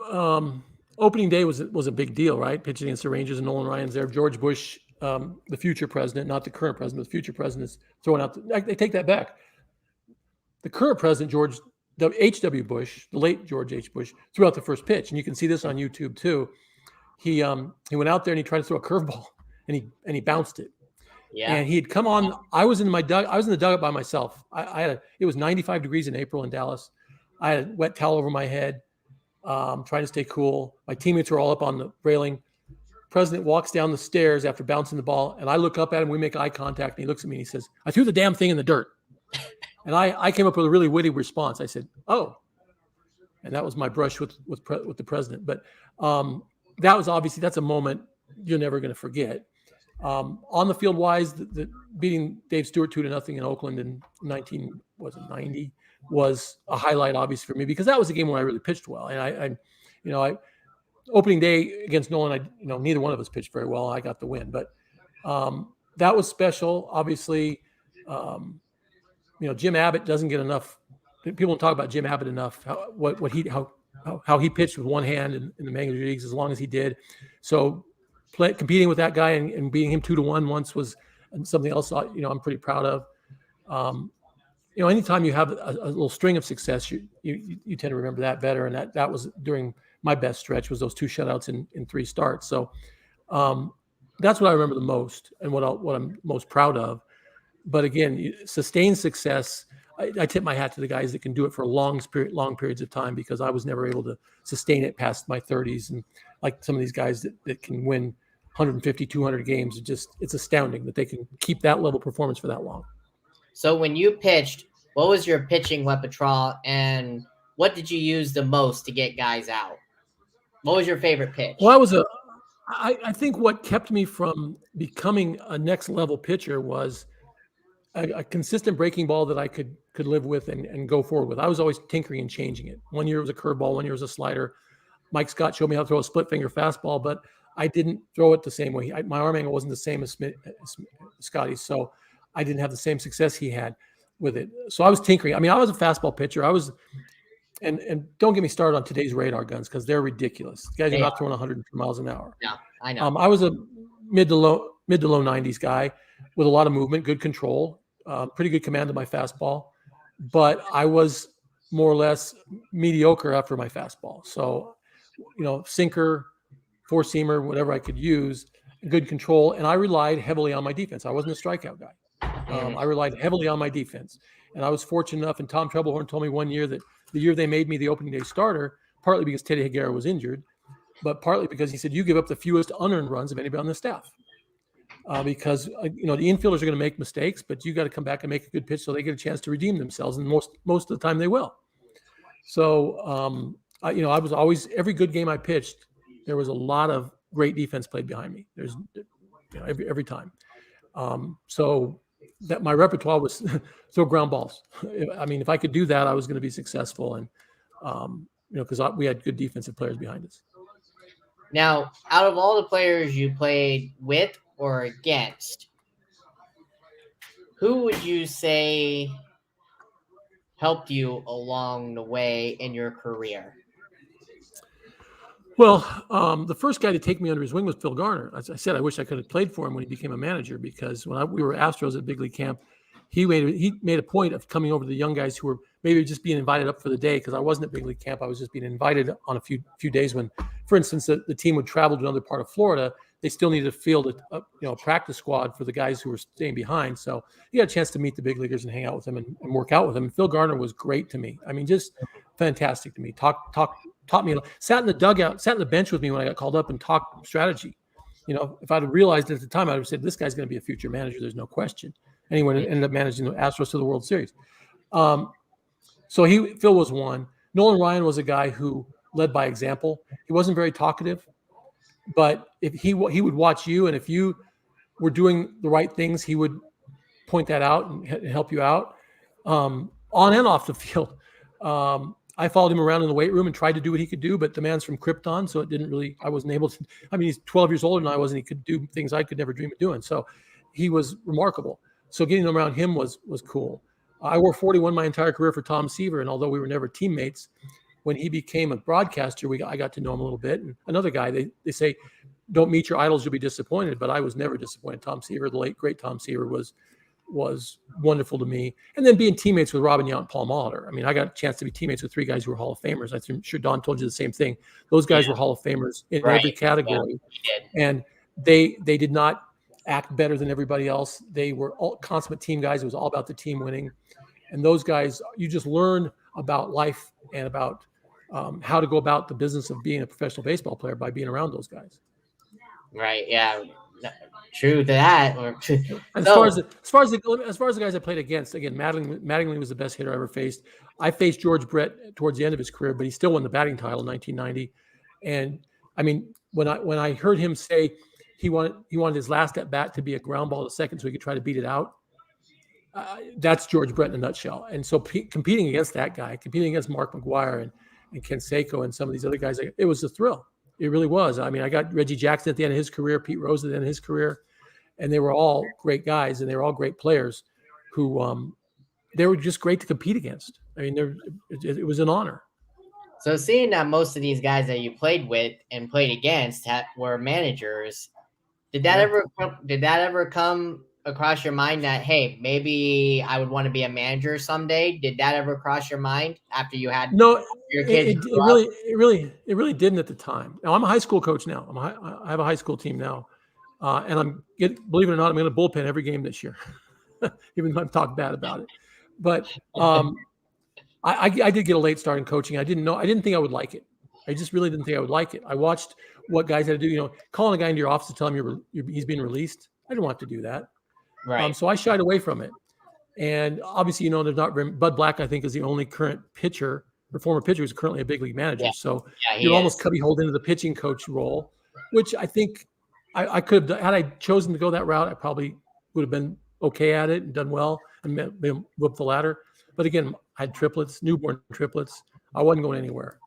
opening day was a big deal, right? Pitching against the Rangers and Nolan Ryan's there. George Bush, the future president, not the current president, the future president is throwing out. They take that back. The current president, George H.W. Bush, the late George H. Bush, threw out the first pitch, and you can see this on YouTube too. He went out there and he tried to throw a curveball, and he bounced it. Yeah. And he had come on. I was in the dugout by myself. It was 95 degrees in April in Dallas. I had a wet towel over my head, trying to stay cool. My teammates were all up on the railing. President walks down the stairs after bouncing the ball, and I look up at him. We make eye contact, and he looks at me and he says, "I threw the damn thing in the dirt." And I came up with a really witty response. I said, "Oh," and that was my brush with the president. But that was obviously that's a moment you're never going to forget. On the field wise, the beating Dave Stewart 2-0 in Oakland in 90 was a highlight, obviously, for me because that was a game where I really pitched well. And I opening day against Nolan, neither one of us pitched very well. I got the win, but that was special. Obviously, Jim Abbott doesn't get enough. People don't talk about Jim Abbott enough. How he pitched with one hand in the major leagues as long as he did. So. Competing with that guy and beating him 2-1 once was something else. I'm pretty proud of. Anytime you have a little string of success, you tend to remember that better. And that was during my best stretch was those 2 shutouts in 3 starts. So that's what I remember the most and what I'm most proud of. But again, sustained success. I tip my hat to the guys that can do it for long periods of time because I was never able to sustain it past my 30s. And like some of these guys that can win 150, 200 games, it's astounding that they can keep that level of performance for that long. So when you pitched, what was your pitching repertoire and what did you use the most to get guys out? What was your favorite pitch? Well, I think what kept me from becoming a next level pitcher was a consistent breaking ball that I could live with and go forward with. I was always tinkering and changing it. One year it was a curveball, one year it was a slider. Mike Scott showed me how to throw a split finger fastball, but I didn't throw it the same way. My arm angle wasn't the same as Scotty's, so I didn't have the same success he had with it. So I was tinkering. I mean, I was a fastball pitcher. And don't get me started on today's radar guns because they're ridiculous. Guys are not throwing 100 miles an hour. Yeah, I know. I was a mid to low 90s guy with a lot of movement, good control, pretty good command of my fastball, but I was more or less mediocre after my fastball. So, sinker, 4-seamer, whatever I could use, good control. And I relied heavily on my defense. I wasn't a strikeout guy. I relied heavily on my defense. And I was fortunate enough, and Tom Trebelhorn told me one year that the year they made me the opening day starter, partly because Teddy Higuera was injured, but partly because he said, you give up the fewest unearned runs of anybody on the staff. Because, the infielders are going to make mistakes, but you got to come back and make a good pitch so they get a chance to redeem themselves. And most of the time they will. So, I was always, every good game I pitched, there was a lot of great defense played behind me. There's, every time. So that my repertoire was throw ground balls. I mean, if I could do that, I was going to be successful. And, because we had good defensive players behind us. Now, out of all the players you played with or against, who would you say helped you along the way in your career? Well, the first guy to take me under his wing was Phil Garner. As I said, I wish I could have played for him when he became a manager, because when we were Astros at big league camp, he made a point of coming over to the young guys who were maybe just being invited up for the day, because I wasn't at big league camp. I was just being invited on a few days when, for instance, the team would travel to another part of Florida. They still needed to field a practice squad for the guys who were staying behind. So you got a chance to meet the big leaguers and hang out with them and work out with them. And Phil Garner was great to me. I mean, just fantastic to me. Taught me, sat in the dugout, sat in the bench with me when I got called up and talked strategy. If I'd have realized at the time, I would have said, this guy's going to be a future manager. There's no question. And he ended up managing the Astros to the World Series. So Phil was one. Nolan Ryan was a guy who led by example. He wasn't very talkative, but if he would watch you, and if you were doing the right things, he would point that out and help you out, on and off the field. I followed him around in the weight room and tried to do what he could do, but the man's from Krypton, so I wasn't able to. I mean, he's 12 years older than I was, and he could do things I could never dream of doing. So he was remarkable. So getting around him was cool. I wore 41 my entire career for Tom Seaver, and although we were never teammates, when he became a broadcaster, I got to know him a little bit. And another guy, they say, don't meet your idols, you'll be disappointed, but I was never disappointed. Tom Seaver, the late, great Tom Seaver, was wonderful to me. And then being teammates with Robin Yount and Paul Molitor. I mean, I got a chance to be teammates with three guys who were Hall of Famers. I'm sure Don told you the same thing. Those guys were Hall of Famers in every category. Yeah, and they did not act better than everybody else. They were all consummate team guys. It was all about the team winning. And those guys, you just learn about life and about how to go about the business of being a professional baseball player by being around those guys. Right. Yeah. True to that. As far as the guys I played against, again, Mattingly was the best hitter I ever faced. I faced George Brett towards the end of his career, but he still won the batting title in 1990. And I mean, when I heard him say he wanted his last at bat to be a ground ball to second so he could try to beat it out, that's George Brett in a nutshell. And so competing against that guy, competing against Mark McGuire and Ken Seiko and some of these other guys, it was a thrill. It really was. I mean, I got Reggie Jackson at the end of his career, Pete Rose at the end of his career, and they were all great guys, and they were all great players who they were just great to compete against. I mean, it was an honor. So seeing that most of these guys that you played with and played against were managers, did that ever come across your mind that, hey, maybe I would want to be a manager someday? Did that ever cross your mind after you had your kids? It really didn't at the time. Now I'm a high school coach now. I have a high school team now, and believe it or not, I'm going to bullpen every game this year, even though I've talked bad about it. But I did get a late start in coaching. I didn't think I would like it. I just really didn't think I would like it. I watched what guys had to do. Calling a guy into your office to tell him he's being released. I didn't want to do that. Right. So I shied away from it. And obviously, there's not Bud Black, I think, is the only current pitcher or former pitcher who's currently a big league manager. Yeah. So you almost cubbyholed into the pitching coach role, which I think I could have, had I chosen to go that route, I probably would have been okay at it and done well and been up the ladder. But again, I had newborn triplets. I wasn't going anywhere.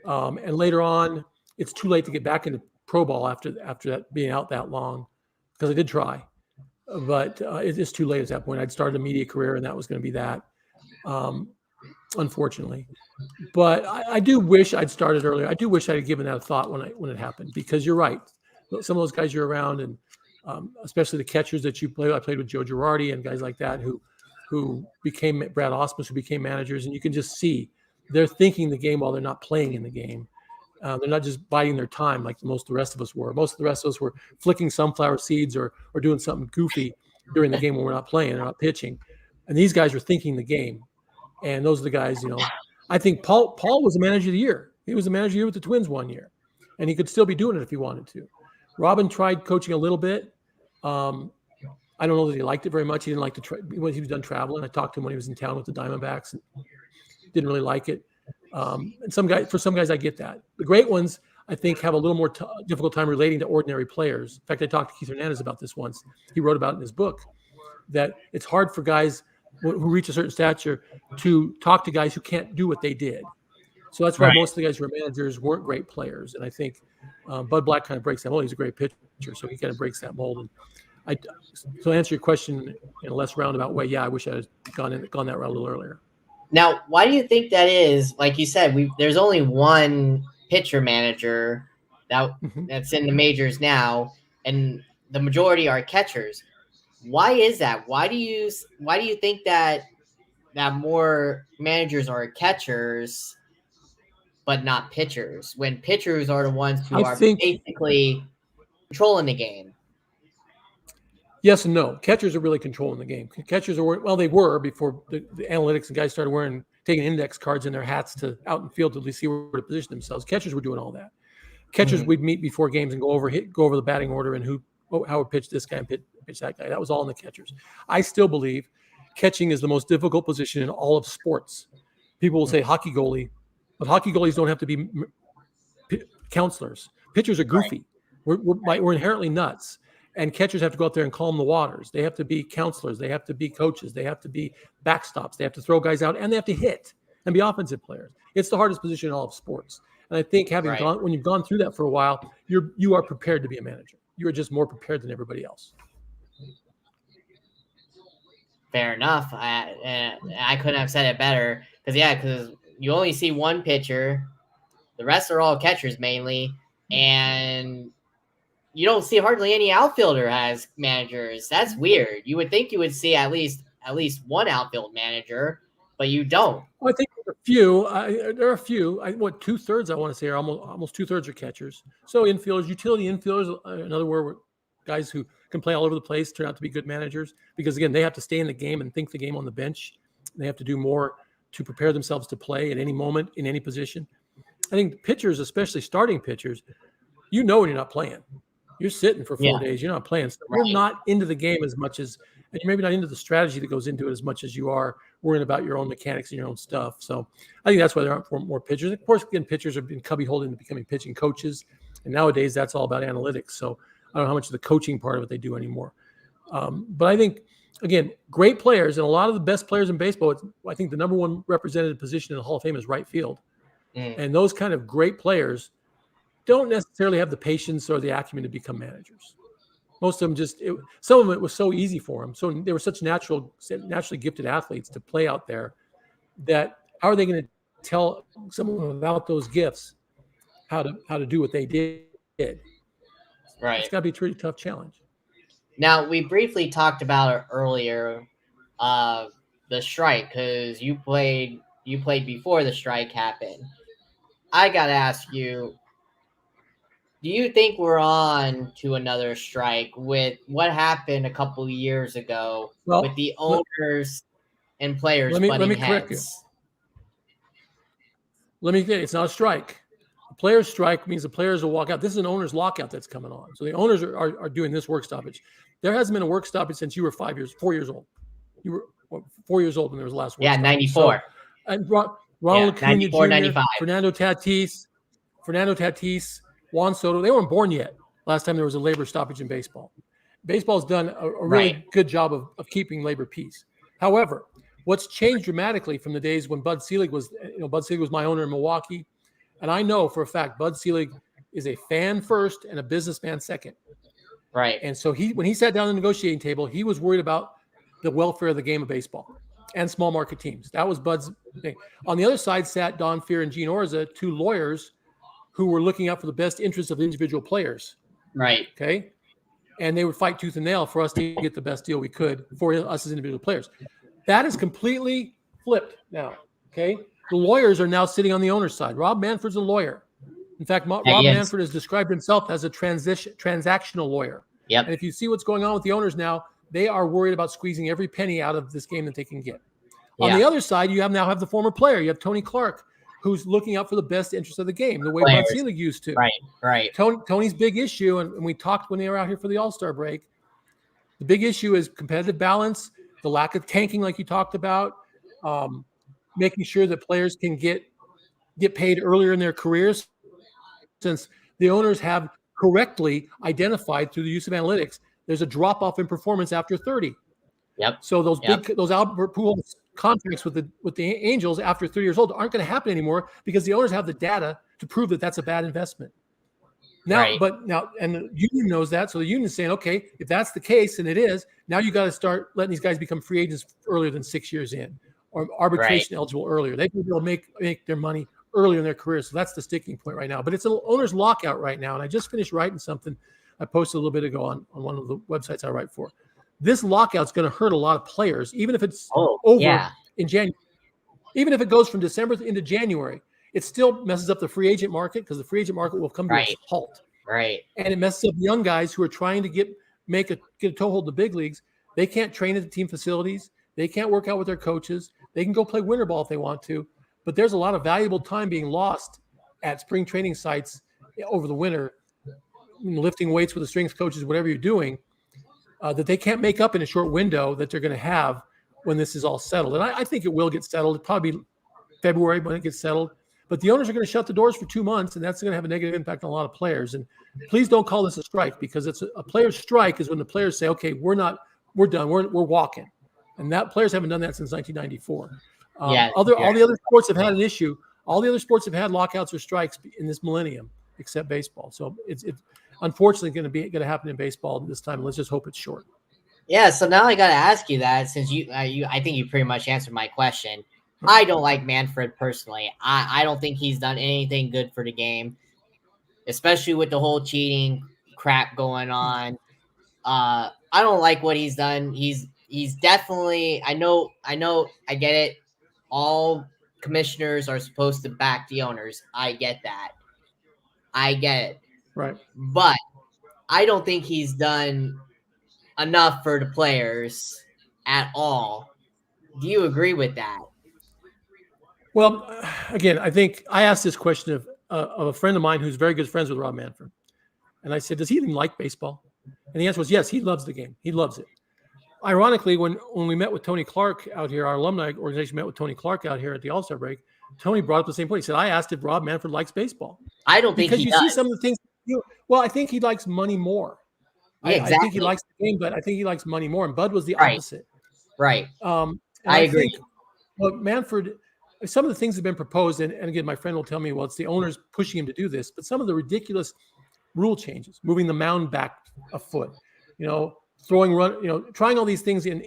And later on, it's too late to get back into pro ball after that being out that long, because I did try. But it's too late at that point. I'd started a media career, and that was going to be that, unfortunately. But I do wish I'd started earlier. I do wish I'd given that a thought when it happened, because you're right. Some of those guys you're around, and especially the catchers that you play. I played with Joe Girardi and guys like that who became Brad Ausmus, who became managers, and you can just see they're thinking the game while they're not playing in the game. They're not just biding their time like most of the rest of us were. Most of the rest of us were flicking sunflower seeds or doing something goofy during the game when we're not playing or not pitching. And these guys were thinking the game. And those are the guys, I think Paul was the manager of the year. He was the manager of the year with the Twins one year. And he could still be doing it if he wanted to. Robin tried coaching a little bit. I don't know that he liked it very much. He didn't like to try when he was done traveling. I talked to him when he was in town with the Diamondbacks and didn't really like it. And for some guys, I get that. The great ones, I think, have a little more difficult time relating to ordinary players. In fact, I talked to Keith Hernandez about this once. He wrote about it in his book, that it's hard for guys who reach a certain stature to talk to guys who can't do what they did. So that's why most of the guys who are managers weren't great players. And I think Bud Black kind of breaks that mold. He's a great pitcher, so he kind of breaks that mold. And so to answer your question in a less roundabout way, yeah, I wish I had gone that route a little earlier. Now, why do you think that is? Like you said, there's only one pitcher manager that's in the majors now, and the majority are catchers. Why is that? Why do you think that more managers are catchers but not pitchers, when pitchers are the ones who are basically controlling the game? Yes and no. Catchers are really controlling the game. Catchers they were before the analytics and guys started taking index cards in their hats to out in field to see where to position themselves. Catchers were doing all that. Catchers would meet before games and go over the batting order and how would pitch this guy and pitch that guy. That was all in the catchers. I still believe catching is the most difficult position in all of sports. People will say hockey goalie, but hockey goalies don't have to be counselors. Pitchers are goofy. Right. We're inherently nuts. And catchers have to go out there and calm the waters. They have to be counselors. They have to be coaches. They have to be backstops. They have to throw guys out, and they have to hit and be offensive players. It's the hardest position in all of sports. And I think when you've gone through that for a while, you are prepared to be a manager. You are just more prepared than everybody else. Fair enough. I couldn't have said it better because you only see one pitcher. The rest are all catchers mainly, and you don't see hardly any outfielder as managers. That's weird. You would think you would see at least one outfield manager, but you don't. Well, I think there are a few. 2/3 I want to say are almost 2/3 are catchers. So infielders, utility infielders, in other words, guys who can play all over the place turn out to be good managers because again they have to stay in the game and think the game on the bench. They have to do more to prepare themselves to play at any moment in any position. I think pitchers, especially starting pitchers, when you're not playing. You're sitting for 4 days. You're not playing. So you're not into the game as much as, and you're maybe not into the strategy that goes into it as much as you are worrying about your own mechanics and your own stuff. So I think that's why there aren't more pitchers. Of course, again, pitchers have been cubbyholed into becoming pitching coaches. And nowadays that's all about analytics. So I don't know how much of the coaching part of it they do anymore. But I think, again, great players and a lot of the best players in baseball, I think the number one represented position in the Hall of Fame is right field. And those kind of great players don't necessarily have the patience or the acumen to become managers. Most of them some of it was so easy for them. So they were such naturally gifted athletes to play out there that how are they going to tell someone without those gifts how to do what they did? Right. It's got to be a pretty tough challenge. Now, we briefly talked about it earlier, the strike, because you played before the strike happened. I got to ask you, do you think we're on to another strike with what happened a couple of years ago with the owners and players butting heads? Let me think. It's not a strike. A player's strike means the players will walk out. This is an owner's lockout that's coming on. So the owners are doing this work stoppage. There hasn't been a work stoppage since you were 4 years old. You were 4 years old when there was the last work stoppage. 94. So, and Ronald Acuna 94, Jr., 95. Fernando Tatis, Juan Soto, they weren't born yet last time there was a labor stoppage in baseball. Baseball's done a really good job of keeping labor peace. However, what's changed dramatically from the days when Bud Selig was my owner in Milwaukee, and I know for a fact Bud Selig is a fan first and a businessman second. Right. And so when he sat down at the negotiating table, he was worried about the welfare of the game of baseball and small market teams. That was Bud's thing. On the other side sat Don Fear and Gene Orza, two lawyers who were looking out for the best interests of individual players. Right. Okay. And they would fight tooth and nail for us to get the best deal we could for us as individual players. That is completely flipped now. Okay. The lawyers are now sitting on the owner's side. Rob Manfred's a lawyer. In fact, Rob Manfred has described himself as a transactional lawyer. Yep. And if you see what's going on with the owners now, they are worried about squeezing every penny out of this game that they can get. Yeah. On the other side, you now have the former player. You have Tony Clark, who's looking out for the best interest of the game, the way Bud Selig used to. Right. Tony's big issue, and we talked when they were out here for the All-Star break, the big issue is competitive balance, the lack of tanking like you talked about, making sure that players can get paid earlier in their careers, since the owners have correctly identified through the use of analytics, there's a drop-off in performance after 30. Yep. So those Albert Pujols contracts with the Angels after 3 years old aren't going to happen anymore because the owners have the data to prove that that's a bad investment. Now, and the union knows that, so the union's saying, okay, if that's the case, and it is, now you got to start letting these guys become free agents earlier than 6 years in, or arbitration eligible earlier. They will make their money earlier in their career, so that's the sticking point right now. But it's an owner's lockout right now, and I just finished writing something I posted a little bit ago on one of the websites I write for. This lockout's going to hurt a lot of players, even if it's over in January. Even if it goes from December into January, it still messes up the free agent market because the free agent market will come to a halt. Right. And it messes up young guys who are trying to get a toehold in the big leagues. They can't train at the team facilities. They can't work out with their coaches. They can go play winter ball if they want to. But there's a lot of valuable time being lost at spring training sites over the winter, lifting weights with the strength coaches, whatever you're doing, that they can't make up in a short window that they're going to have when this is all settled. And I think it will get settled. It'll probably be February when it gets settled. But the owners are going to shut the doors for 2 months, and that's going to have a negative impact on a lot of players. And please don't call this a strike, because it's a player's strike is when the players say, okay, we're done, we're walking. And that players haven't done that since 1994. All the other sports have had an issue. All the other sports have had lockouts or strikes in this millennium, except baseball. So it's unfortunately going to happen in baseball this time. Let's just hope it's short. Yeah. So now I got to ask you that, since I think you pretty much answered my question. I don't like Manfred personally. I don't think he's done anything good for the game, especially with the whole cheating crap going on. I don't like what he's done. He's definitely, I get it. All commissioners are supposed to back the owners. I get that. I get it. Right. But I don't think he's done enough for the players at all. Do you agree with that? Well, again, I think I asked this question of a friend of mine who's very good friends with Rob Manfred. And I said, does he even like baseball? And the answer was yes, he loves the game. He loves it. Ironically, when we met with Tony Clark out here, our alumni organization met with Tony Clark out here at the All-Star break, Tony brought up the same point. He said, I asked if Rob Manfred likes baseball. I don't think he does. See some of the things. Well, I think he likes money more. Yeah, exactly. I think he likes the game, but I think he likes money more. And Bud was the opposite. Right. I agree. But Manfred, some of the things have been proposed, and again, my friend will tell me, well, it's the owners pushing him to do this, but some of the ridiculous rule changes, moving the mound back a foot, trying all these things in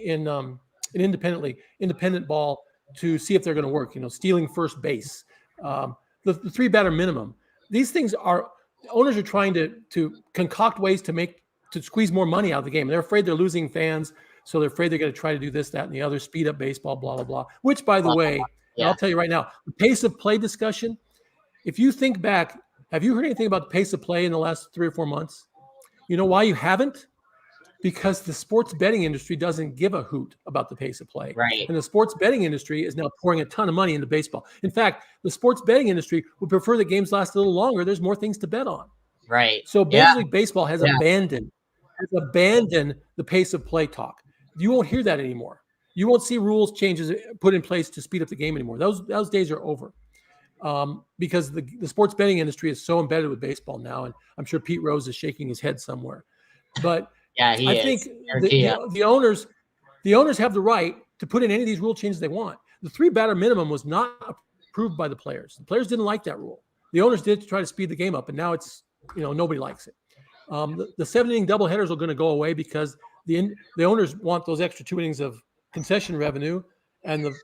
independent ball to see if they're going to work, stealing first base, the 3-batter minimum. These things owners are trying to concoct ways to squeeze more money out of the game. They're afraid they're losing fans, so they're afraid they're going to try to do this, that, and the other, speed up baseball, blah, blah, blah, which, by the way, I'll tell you right now, the pace of play discussion, if you think back, have you heard anything about the pace of play in the last 3 or 4 months? You know why you haven't? Because the sports betting industry doesn't give a hoot about the pace of play. Right. And the sports betting industry is now pouring a ton of money into baseball. In fact, the sports betting industry would prefer the games last a little longer. There's more things to bet on. Right. So Major League Baseball has abandoned the pace of play talk. You won't hear that anymore. You won't see rules changes put in place to speed up the game anymore. Those days are over. Because the sports betting industry is so embedded with baseball now, and I'm sure Pete Rose is shaking his head somewhere. But I think the owners have the right to put in any of these rule changes they want. The 3-batter minimum was not approved by the players. The players didn't like that rule. The owners did to try to speed the game up, and now it's nobody likes it. The 7-inning doubleheaders are going to go away because the owners want those extra 2 innings of concession revenue, and the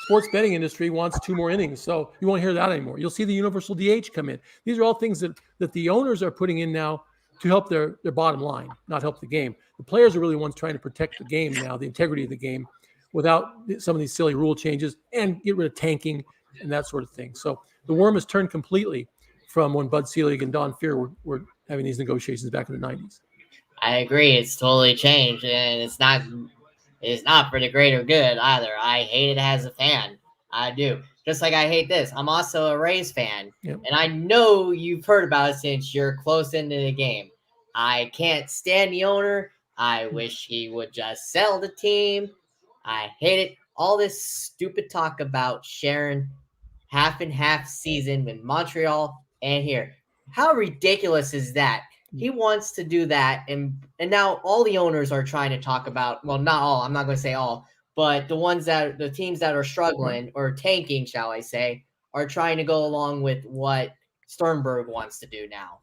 sports betting industry wants 2 more innings. So you won't hear that anymore. You'll see the universal DH come in. These are all things that the owners are putting in now to help their bottom line, not help the game. The players are really the ones trying to protect the game now, the integrity of the game, without some of these silly rule changes, and get rid of tanking and that sort of thing. So the worm has turned completely from when Bud Selig and Don Fehr were having these negotiations back in the 90s. I agree. It's totally changed, and it's not for the greater good either. I hate it as a fan. I do. Just like I hate this. I'm also a Rays fan. Yep. And I know you've heard about it since you're close into the game. I can't stand the owner. I wish he would just sell the team. I hate it. All this stupid talk about sharing half and half season with Montreal and here. How ridiculous is that? He wants to do that, and now all the owners are trying to talk about, well, not all, I'm not going to say all, but the teams that are struggling or tanking, shall I say, are trying to go along with what Sternberg wants to do now.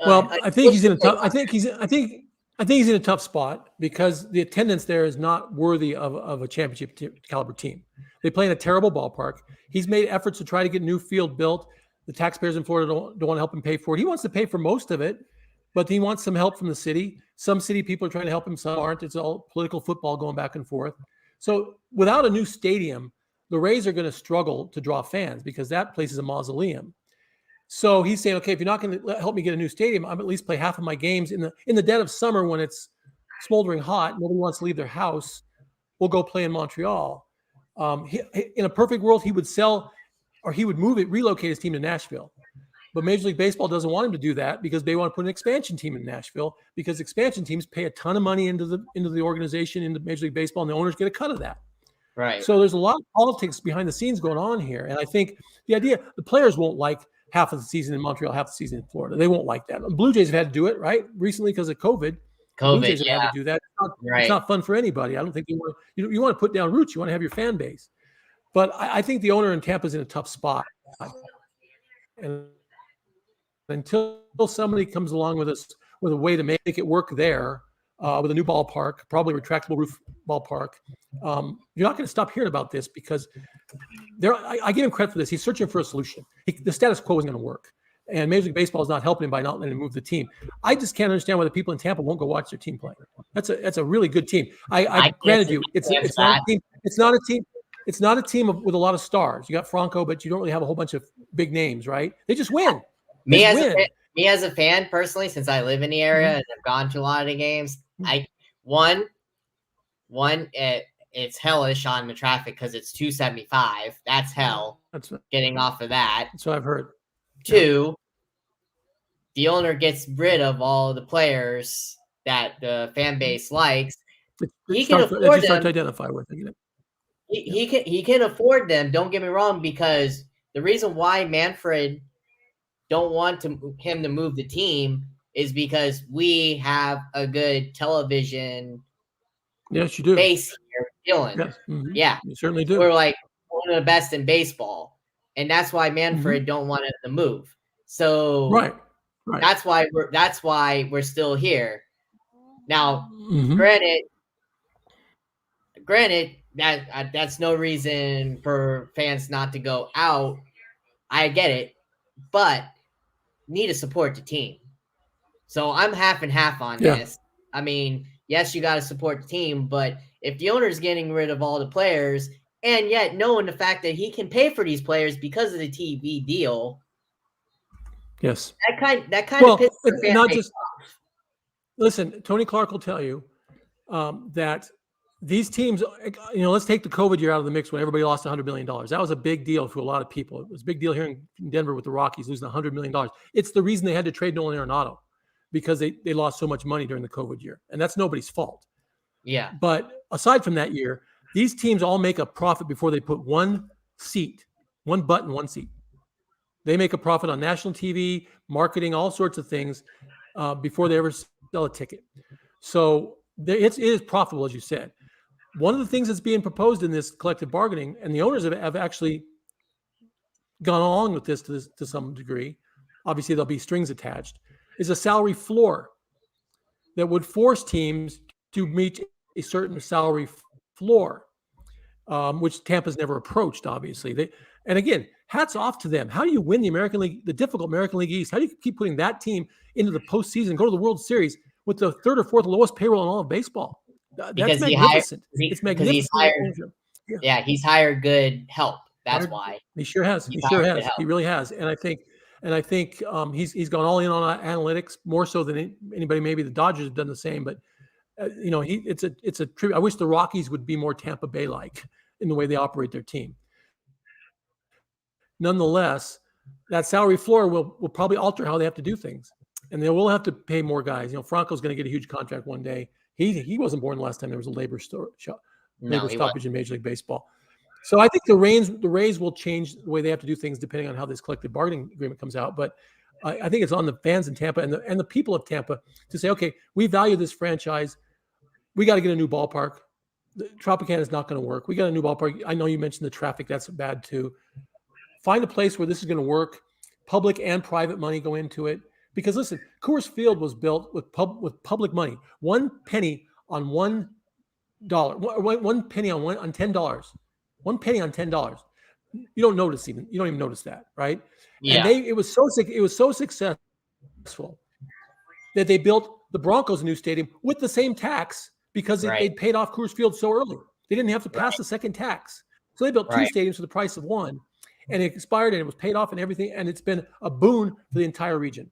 I think he's in a tough. I think he's in a tough spot because the attendance there is not worthy of a championship caliber team. They play in a terrible ballpark. He's made efforts to try to get a new field built. The taxpayers in Florida don't want to help him pay for it. He wants to pay for most of it, but he wants some help from the city. Some city people are trying to help him, some aren't. It's all political football going back and forth. So without a new stadium, the Rays are going to struggle to draw fans because that place is a mausoleum. So he's saying, okay, if you're not going to help me get a new stadium, I'm at least play half of my games in the dead of summer when it's smoldering hot. Nobody wants to leave their house. We'll go play in Montreal. In a perfect world, he would sell, or he would relocate his team to Nashville. But Major League Baseball doesn't want him to do that because they want to put an expansion team in Nashville because expansion teams pay a ton of money into the organization, into Major League Baseball, and the owners get a cut of that. Right. So there's a lot of politics behind the scenes going on here. And I think the idea, the players won't like half of the season in Montreal, half the season in Florida. They won't like that. The Blue Jays have had to do it, right? Recently because of COVID. Blue Jays have had to do that. It's not fun for anybody. I don't think you want to put down roots. You want to have your fan base. But I think the owner in Tampa is in a tough spot. And until somebody comes along with a way to make it work there, with a new ballpark, probably retractable roof ballpark, you're not going to stop hearing about this because I give him credit for this. He's searching for a solution. The status quo isn't going to work. And Major League Baseball is not helping him by not letting him move the team. I just can't understand why the people in Tampa won't go watch their team play. That's a really good team. I granted you, it's not a team. It's not a team with a lot of stars. You got Franco, but you don't really have a whole bunch of big names, right? They just win. Me as a fan, personally, since I live in the area and I've gone to a lot of the games, it's hellish on the traffic because it's 275. That's hell. Getting off of that. That's what I've heard. 2, the owner gets rid of all the players that the fan base likes. He can afford them. To identify with it. He can afford them. Don't get me wrong, because the reason why Manfred don't want him to move the team is because we have a good television. Yes, you do. Base here, Dylan. Yes. Mm-hmm. Yeah, you certainly do. We're like one of the best in baseball, and that's why Manfred don't want him to move. So right. That's why we're still here. Now, granted, that's no reason for fans not to go out. I get it, but need to support the team. So I'm half and half on this. I mean, yes, you got to support the team, but if the owner's getting rid of all the players and yet knowing the fact that he can pay for these players because of the TV deal, yes, that kind of pisses the fan base off. Listen, Tony Clark will tell you that these teams, let's take the COVID year out of the mix when everybody lost $100 million. That was a big deal for a lot of people. It was a big deal here in Denver with the Rockies losing $100 million. It's the reason they had to trade Nolan Arenado, because they lost so much money during the COVID year. And that's nobody's fault. Yeah. But aside from that year, these teams all make a profit before they put one seat. They make a profit on national TV, marketing, all sorts of things before they ever sell a ticket. So it is profitable, as you said. One of the things that's being proposed in this collective bargaining, and the owners have actually gone along with this to some degree, obviously there'll be strings attached, is a salary floor that would force teams to meet a certain salary floor, which Tampa's never approached, obviously. And again, hats off to them. How do you win the American League, the difficult American League East? How do you keep putting that team into the postseason, go to the World Series with the third or fourth lowest payroll in all of baseball? That's magnificent. It's magnificent. He's hired good help. That's why. He sure has. He really has. And I think he's gone all in on analytics more so than anybody. Maybe the Dodgers have done the same, but it's a tribute. I wish the Rockies would be more Tampa Bay like in the way they operate their team. Nonetheless, that salary floor will probably alter how they have to do things, and they will have to pay more guys. Franco's going to get a huge contract one day. He wasn't born the last time there was a labor stoppage in Major League Baseball. So I think the Rays will change the way they have to do things depending on how this collective bargaining agreement comes out. But I think it's on the fans in Tampa and the people of Tampa to say, okay, we value this franchise. We got to get a new ballpark. Tropicana is not going to work. We got a new ballpark. I know you mentioned the traffic. That's bad too. Find a place where this is going to work. Public and private money go into it. Because listen, Coors Field was built with public money. 1 penny on $1. 1 penny on $10. 1 penny on $10. You don't notice even. You don't even notice that, right? Yeah. And it was so successful that they built the Broncos a new stadium with the same tax because they'd paid off Coors Field so early. They didn't have to pass the second tax. So they built 2 stadiums for the price of 1, and it expired and it was paid off and everything. And it's been a boon for the entire region.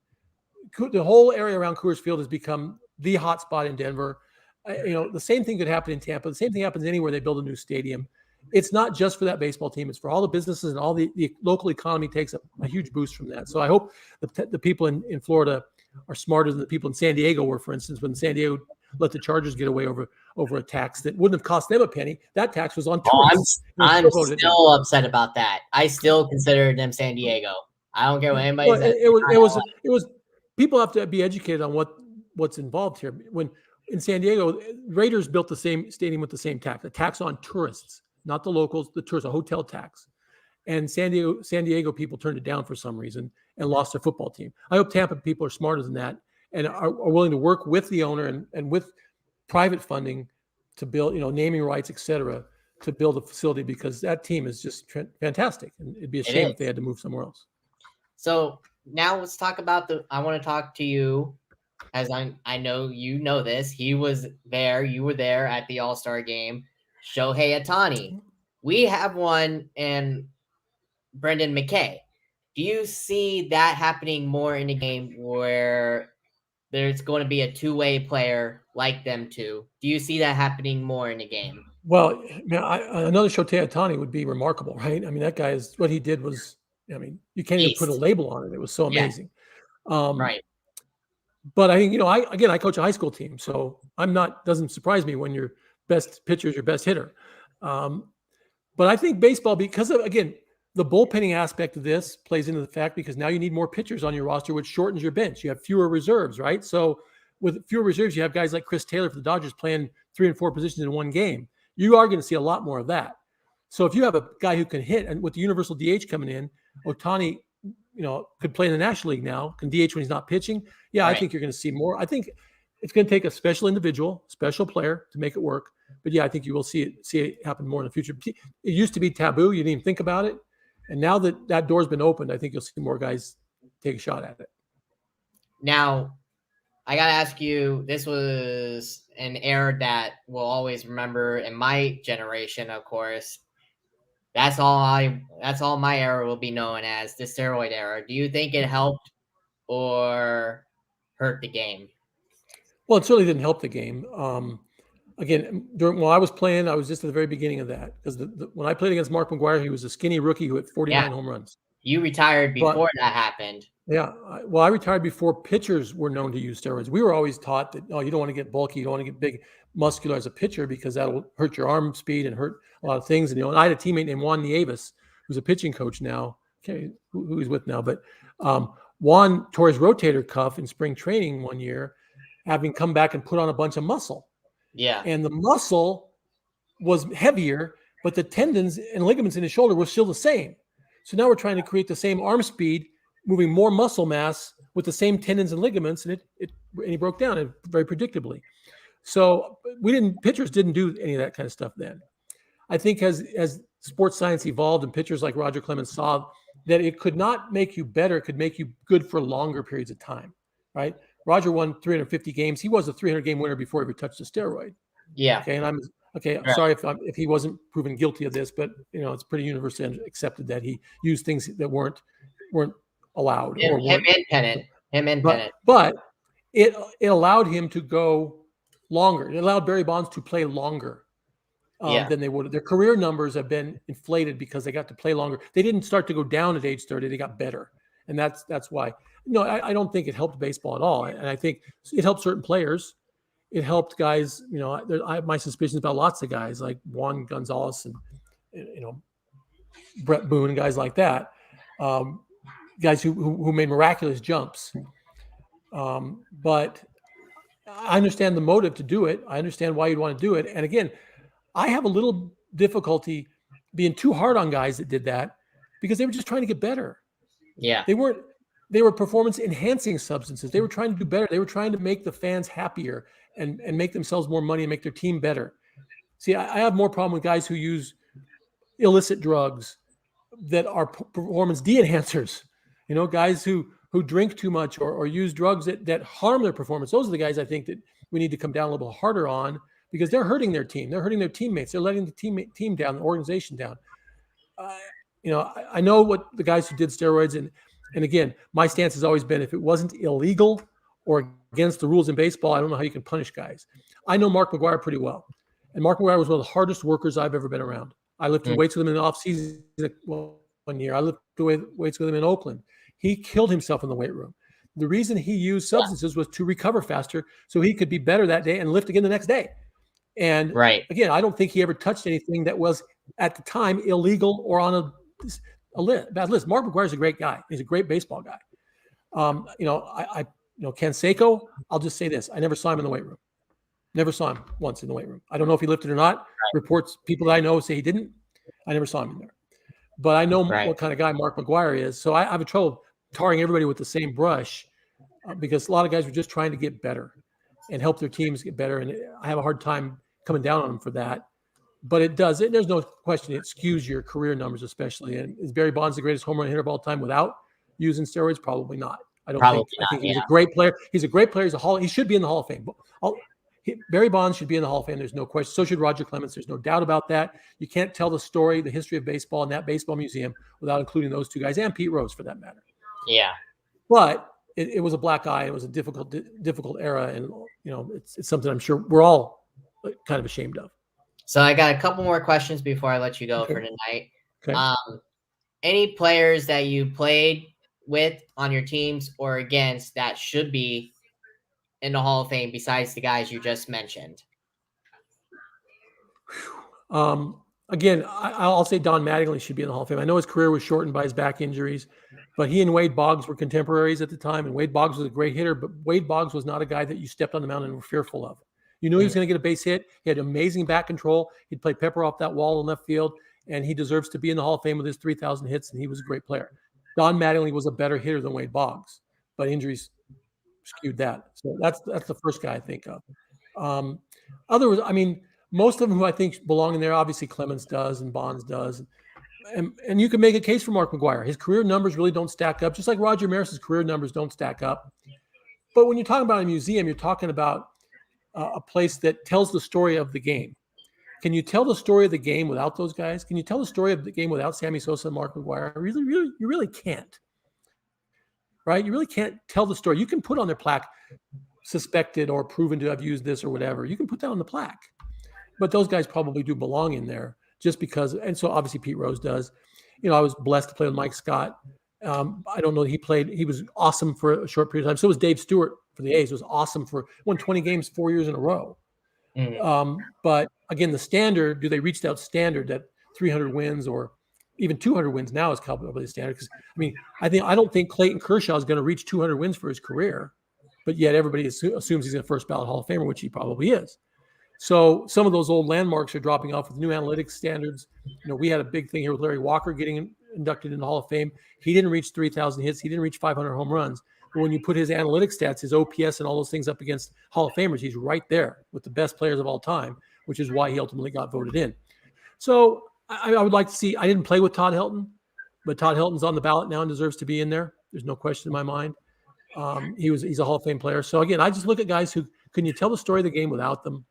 The whole area around Coors Field has become the hot spot in Denver. The same thing could happen in Tampa. The same thing happens anywhere they build a new stadium. It's not just for that baseball team. It's for all the businesses, and all the local economy takes a huge boost from that. So I hope the people in Florida are smarter than the people in San Diego were, for instance, when San Diego let the Chargers get away over a tax that wouldn't have cost them a penny. That tax was on tourists. I'm still upset about that. I still consider them San Diego. I don't care what anybody says. It was. People have to be educated on what's involved here. When in San Diego, Raiders built the same stadium with the same tax, a tax on tourists, not the locals, the tourists, a hotel tax. And San Diego people turned it down for some reason and lost their football team. I hope Tampa people are smarter than that and are willing to work with the owner and with private funding to build, naming rights, et cetera, to build a facility, because that team is just fantastic. And it'd be a shame if they had to move somewhere else. So now let's talk about I want to talk to you, as I know you know this. He was there. You were there at the All-Star game. Shohei Ohtani. We have one in Brendan McKay. Do you see that happening more in a game where there's going to be a two-way player like them two? Do you see that happening more in a game? Well, another Shohei Ohtani would be remarkable, right? I mean, that guy what he did was, you can't even put a label on it. It was so amazing. Right. But I think, I coach a high school team, so doesn't surprise me when your best pitcher is your best hitter. But I think baseball, because of, again, the bullpenning aspect of this plays into the fact, because now you need more pitchers on your roster, which shortens your bench. You have fewer reserves, right? So with fewer reserves, you have guys like Chris Taylor for the Dodgers playing 3 and 4 positions in one game. You are going to see a lot more of that. So if you have a guy who can hit, and with the universal DH coming in, Ohtani, could play in the National League now, can DH when he's not pitching. Yeah, right. I think you're going to see more. I think it's going to take a special individual, special player to make it work. But yeah, I think you will see it happen more in the future. It used to be taboo. You didn't even think about it. And now that door's been opened, I think you'll see more guys take a shot at it. Now, I got to ask you, this was an error that we'll always remember in my generation, of course. That's all my era will be known as, the steroid error. Do you think it helped or hurt the game? Well, it certainly didn't help the game. Again, while I was playing, I was just at the very beginning of that, because when I played against Mark McGwire, he was a skinny rookie who hit 49 home runs. You retired before that happened. Yeah. I retired before pitchers were known to use steroids. We were always taught that, you don't want to get bulky, you don't want to get big muscular as a pitcher, because that'll hurt your arm speed and hurt a lot of things. And, and I had a teammate named Juan Nieves, who's a pitching coach now, who he's with now. But Juan tore his rotator cuff in spring training one year, having come back and put on a bunch of muscle. Yeah. And the muscle was heavier, but the tendons and ligaments in his shoulder were still the same. So now we're trying to create the same arm speed, moving more muscle mass with the same tendons and ligaments, and he broke down very predictably. So pitchers didn't do any of that kind of stuff then. I think as sports science evolved and pitchers like Roger Clemens saw that it could not make you better, it could make you good for longer periods of time, right? Roger won 350 games. He was a 300-game winner before he ever touched a steroid. Yeah. Okay, and I'm sorry if he wasn't proven guilty of this, but it's pretty universally accepted that he used things that weren't allowed. Him and Pennant. But it allowed him to go longer. It allowed Barry Bonds to play longer than they would. Their career numbers have been inflated because they got to play longer. They didn't start to go down at age 30. They got better. And that's why. No, I don't think it helped baseball at all. And I think it helped certain players. It helped guys, I have my suspicions about lots of guys like Juan Gonzalez and, Brett Boone and guys like that. Guys who made miraculous jumps. But I understand the motive to do it. I understand why you'd want to do it. And again, I have a little difficulty being too hard on guys that did that because they were just trying to get better. Yeah. They were performance enhancing substances. They were trying to do better. They were trying to make the fans happier and make themselves more money and make their team better. See, I have more problem with guys who use illicit drugs that are performance de-enhancers. Guys who drink too much or use drugs that harm their performance. Those are the guys I think that we need to come down a little harder on because they're hurting their team. They're hurting their teammates. They're letting the team down, the organization down. I know what the guys who did steroids and again, my stance has always been if it wasn't illegal or against the rules in baseball, I don't know how you can punish guys. I know Mark McGwire pretty well. And Mark McGwire was one of the hardest workers I've ever been around. I lifted weights with him in the off-season one year. I lifted weights with him in Oakland. He killed himself in the weight room. The reason he used substances was to recover faster so he could be better that day and lift again the next day. And again, I don't think he ever touched anything that was at the time illegal or on a bad list. Mark McGwire is a great guy. He's a great baseball guy. Canseco, I'll just say this. I never saw him in the weight room. Never saw him once in the weight room. I don't know if he lifted or not. Reports, people that I know say he didn't. I never saw him in there. But I know what kind of guy Mark McGwire is. So I have a trouble tarring everybody with the same brush because a lot of guys were just trying to get better and help their teams get better. And I have a hard time coming down on them for that. But it does. There's no question it skews your career numbers, especially. And is Barry Bonds the greatest home run hitter of all time without using steroids? Probably not. I think he's a great player. He's a great player. He should be in the Hall of Fame. Barry Bonds should be in the Hall of Fame. There's no question. So should Roger Clemens. There's no doubt about that. You can't tell the story, the history of baseball in that baseball museum without including those two guys and Pete Rose for that matter. Yeah. But it was a black eye. It was a difficult era. And, it's something I'm sure we're all kind of ashamed of. So I got a couple more questions before I let you go for tonight. Okay. Any players that you played with on your teams or against that should be in the Hall of Fame besides the guys you just mentioned? Again, I'll say Don Mattingly should be in the Hall of Fame. I know his career was shortened by his back injuries, but he and Wade Boggs were contemporaries at the time, and Wade Boggs was a great hitter, but Wade Boggs was not a guy that you stepped on the mound and were fearful of. You knew he was going to get a base hit. He had amazing back control. He'd play pepper off that wall in left field, and he deserves to be in the Hall of Fame with his 3,000 hits, and he was a great player. Don Mattingly was a better hitter than Wade Boggs, but injuries skewed that. So that's the first guy I think of. Others, most of them who I think belong in there, obviously Clemens does and Bonds does. And you can make a case for Mark McGwire. His career numbers really don't stack up, just like Roger Maris's career numbers don't stack up. But when you're talking about a museum, you're talking about a place that tells the story of the game. Can you tell the story of the game without those guys? Can you tell the story of the game without Sammy Sosa and Mark McGwire? You really can't. Right? You really can't tell the story. You can put on their plaque, suspected or proven to have used this or whatever. You can put that on the plaque. But those guys probably do belong in there just because, and so obviously Pete Rose does. I was blessed to play with Mike Scott. I don't know, he was awesome for a short period of time. So was Dave Stewart for the A's. It was awesome won 20 games 4 years in a row. But again, the standard, do they reach that standard that 300 wins or even 200 wins now is probably the standard? Because I don't think Clayton Kershaw is going to reach 200 wins for his career, but yet everybody assumes he's a first ballot Hall of Famer, which he probably is. So some of those old landmarks are dropping off with new analytics standards. We had a big thing here with Larry Walker getting inducted in the Hall of Fame. He didn't reach 3,000 hits. He didn't reach 500 home runs. But when you put his analytics stats, his OPS and all those things up against Hall of Famers, he's right there with the best players of all time, which is why he ultimately got voted in. So I would like to see, I didn't play with Todd Helton, but Todd Helton's on the ballot now and deserves to be in there. There's no question in my mind. He's a Hall of Fame player. So again, I just look at guys who, can you tell the story of the game without them?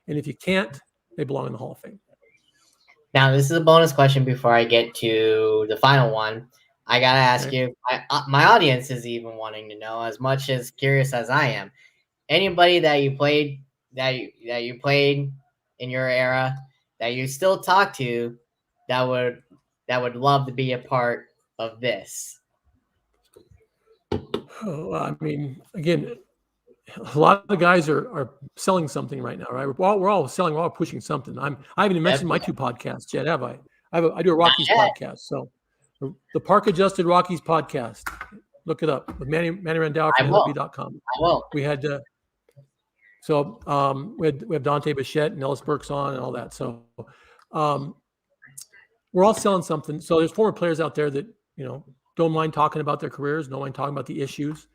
And if you can't, they belong in the Hall of Fame. Now, this is a bonus question before I get to the final one. I got to ask you, my audience is even wanting to know as much as curious as I am. Anybody that you played, that you played in your era, that you still talk to, that would love to be a part of this? Oh, again, a lot of the guys are selling something right now, right? We're all selling, we're all pushing something. I haven't even mentioned my two podcasts yet, have I? I do a Rockies podcast. So the Park Adjusted Rockies podcast. Look it up with Manny Randall from MLB.com. I will. We had So we have Dante Bichette and Ellis Burks on and all that. So we're all selling something. So there's former players out there that, don't mind talking about their careers, don't mind talking about the issues.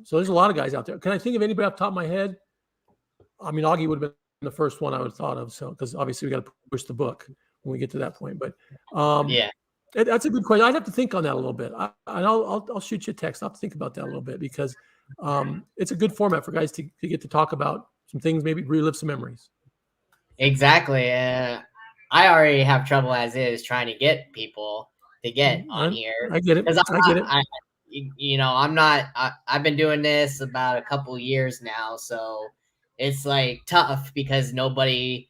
So there's a lot of guys out there. Can I think of anybody off the top of my head? I mean, Augie would have been the first one I would have thought of. So, because obviously we got to push the book when we get to that point. But that's a good question. I'd have to think on that a little bit. I'll shoot you a text. I'll have to think about that a little bit because it's a good format for guys to get to talk about some things, maybe relive some memories. Exactly. I already have trouble as is trying to get people to get on here. I get it. I've been doing this about a couple years now, so it's like tough because nobody,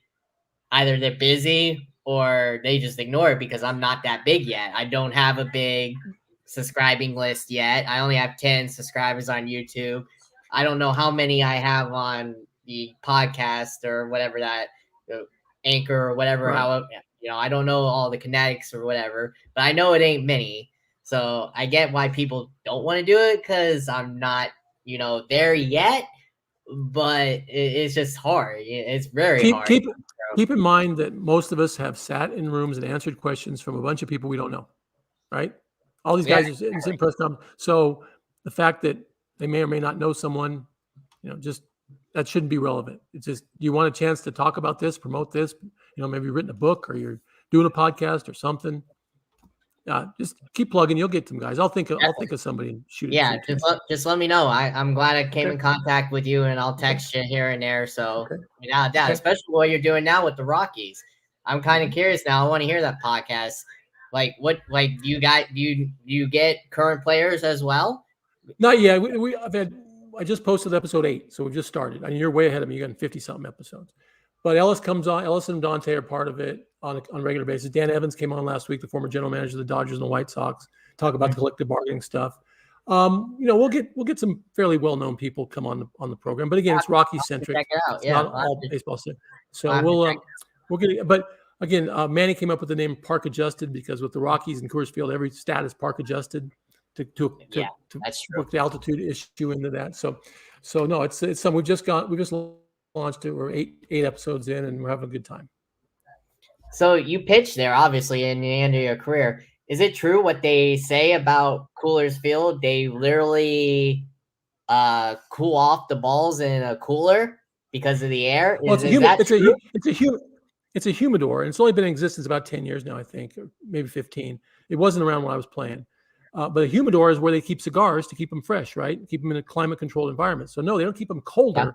either they're busy or they just ignore it because I'm not that big yet. I don't have a big subscribing list yet. I only have 10 subscribers on YouTube. I don't know how many I have on the podcast or whatever that Anchor or whatever. Right. However, I don't know all the kinetics or whatever, but I know it ain't many. So I get why people don't want to do it because I'm not, there yet. But it's just hard. It's very hard. Keep in mind that most of us have sat in rooms and answered questions from a bunch of people we don't know, right? All these guys are in press conference. So the fact that they may or may not know someone, just that shouldn't be relevant. It's just, you want a chance to talk about this, promote this, maybe you've written a book or you're doing a podcast or something. Just keep plugging. You'll get some guys. I'll think of somebody and shoot it. Yeah, just let me know. I'm glad I came in contact with you, and I'll text you here and there. So without doubt, especially what you're doing now with the Rockies, I'm kind of curious now. I want to hear that podcast. Like do you get current players as well? Not yet. I just posted episode 8, so we've just started. I mean, you're way ahead of me. You got 50-something episodes. But Ellis comes on. Ellis and Dante are part of it on a regular basis. Dan Evans came on last week, the former general manager of the Dodgers and the White Sox, talk about the collective bargaining stuff. We'll get some fairly well-known people come on the program. But again, it's Rocky centric. Check it out. It's not all baseball centric. So we'll get it. But again, Manny came up with the name Park Adjusted because with the Rockies and Coors Field, every stat is park adjusted to work the altitude issue into that. So no, it's something we just launched it. We're eight episodes in, and we're having a good time. So you pitched there, obviously, in the end of your career. Is it true what they say about Coors Field? They literally cool off the balls in a cooler because of the air. Well, it's a humidor, and it's only been in existence about 10 years now, I think, or maybe 15. It wasn't around when I was playing. But a humidor is where they keep cigars to keep them fresh, right? Keep them in a climate-controlled environment. So no, they don't keep them colder. Yeah.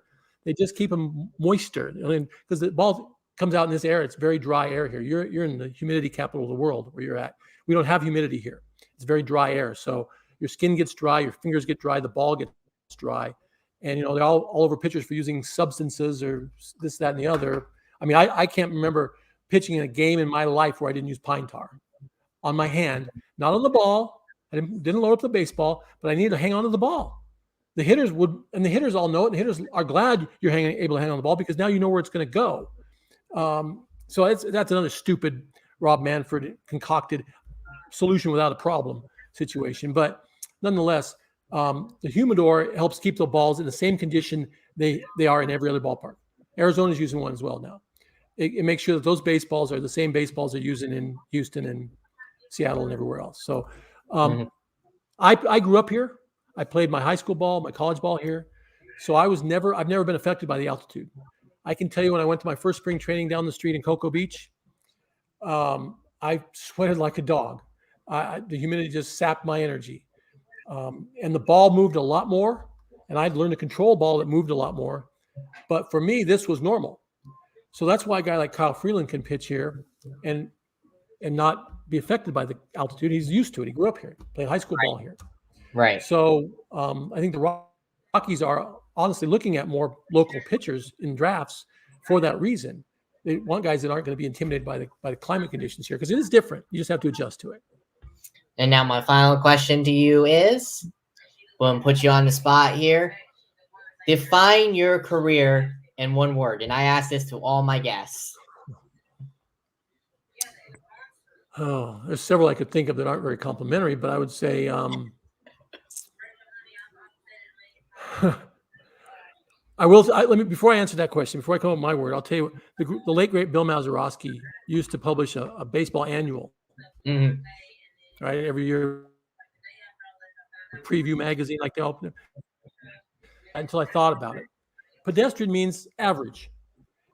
They just keep them moister. Because the ball comes out in this air. It's very dry air here. You're in the humidity capital of the world where you're at. We don't have humidity here. It's very dry air. So your skin gets dry, your fingers get dry, the ball gets dry. And, they're all over pitchers for using substances or this, that, and the other. I mean, I can't remember pitching in a game in my life where I didn't use pine tar on my hand, not on the ball. I didn't load up the baseball, but I needed to hang on to the ball. The hitters would, and the hitters all know it. The hitters are glad you're able to hang on the ball because now you know where it's going to go. So that's another stupid Rob Manfred concocted solution without a problem situation. But nonetheless, the humidor helps keep the balls in the same condition they are in every other ballpark. Arizona's using one as well now. It makes sure that those baseballs are the same baseballs they're using in Houston and Seattle and everywhere else. So I grew up here. I played my high school ball, my college ball here. So I've never been affected by the altitude. I can tell you when I went to my first spring training down the street in Cocoa Beach, I sweated like a dog. The humidity just sapped my energy. And the ball moved a lot more. And I'd learned to control a ball that moved a lot more. But for me, this was normal. So that's why a guy like Kyle Freeland can pitch here and not be affected by the altitude. He's used to it. He grew up here, played high school ball here. Right. So I think the Rockies are honestly looking at more local pitchers in drafts for that reason. They want guys that aren't going to be intimidated by the climate conditions here because it is different. You just have to adjust to it. And now my final question to you is, we'll put you on the spot here. Define your career in one word. And I ask this to all my guests. Oh, there's several I could think of that aren't very complimentary, but I would say Let me before I answer that question, before I come up with my word, I'll tell you the late great Bill Mazeroski used to publish a baseball annual, right? Every year, preview magazine like they all. Until I thought about it, pedestrian means average,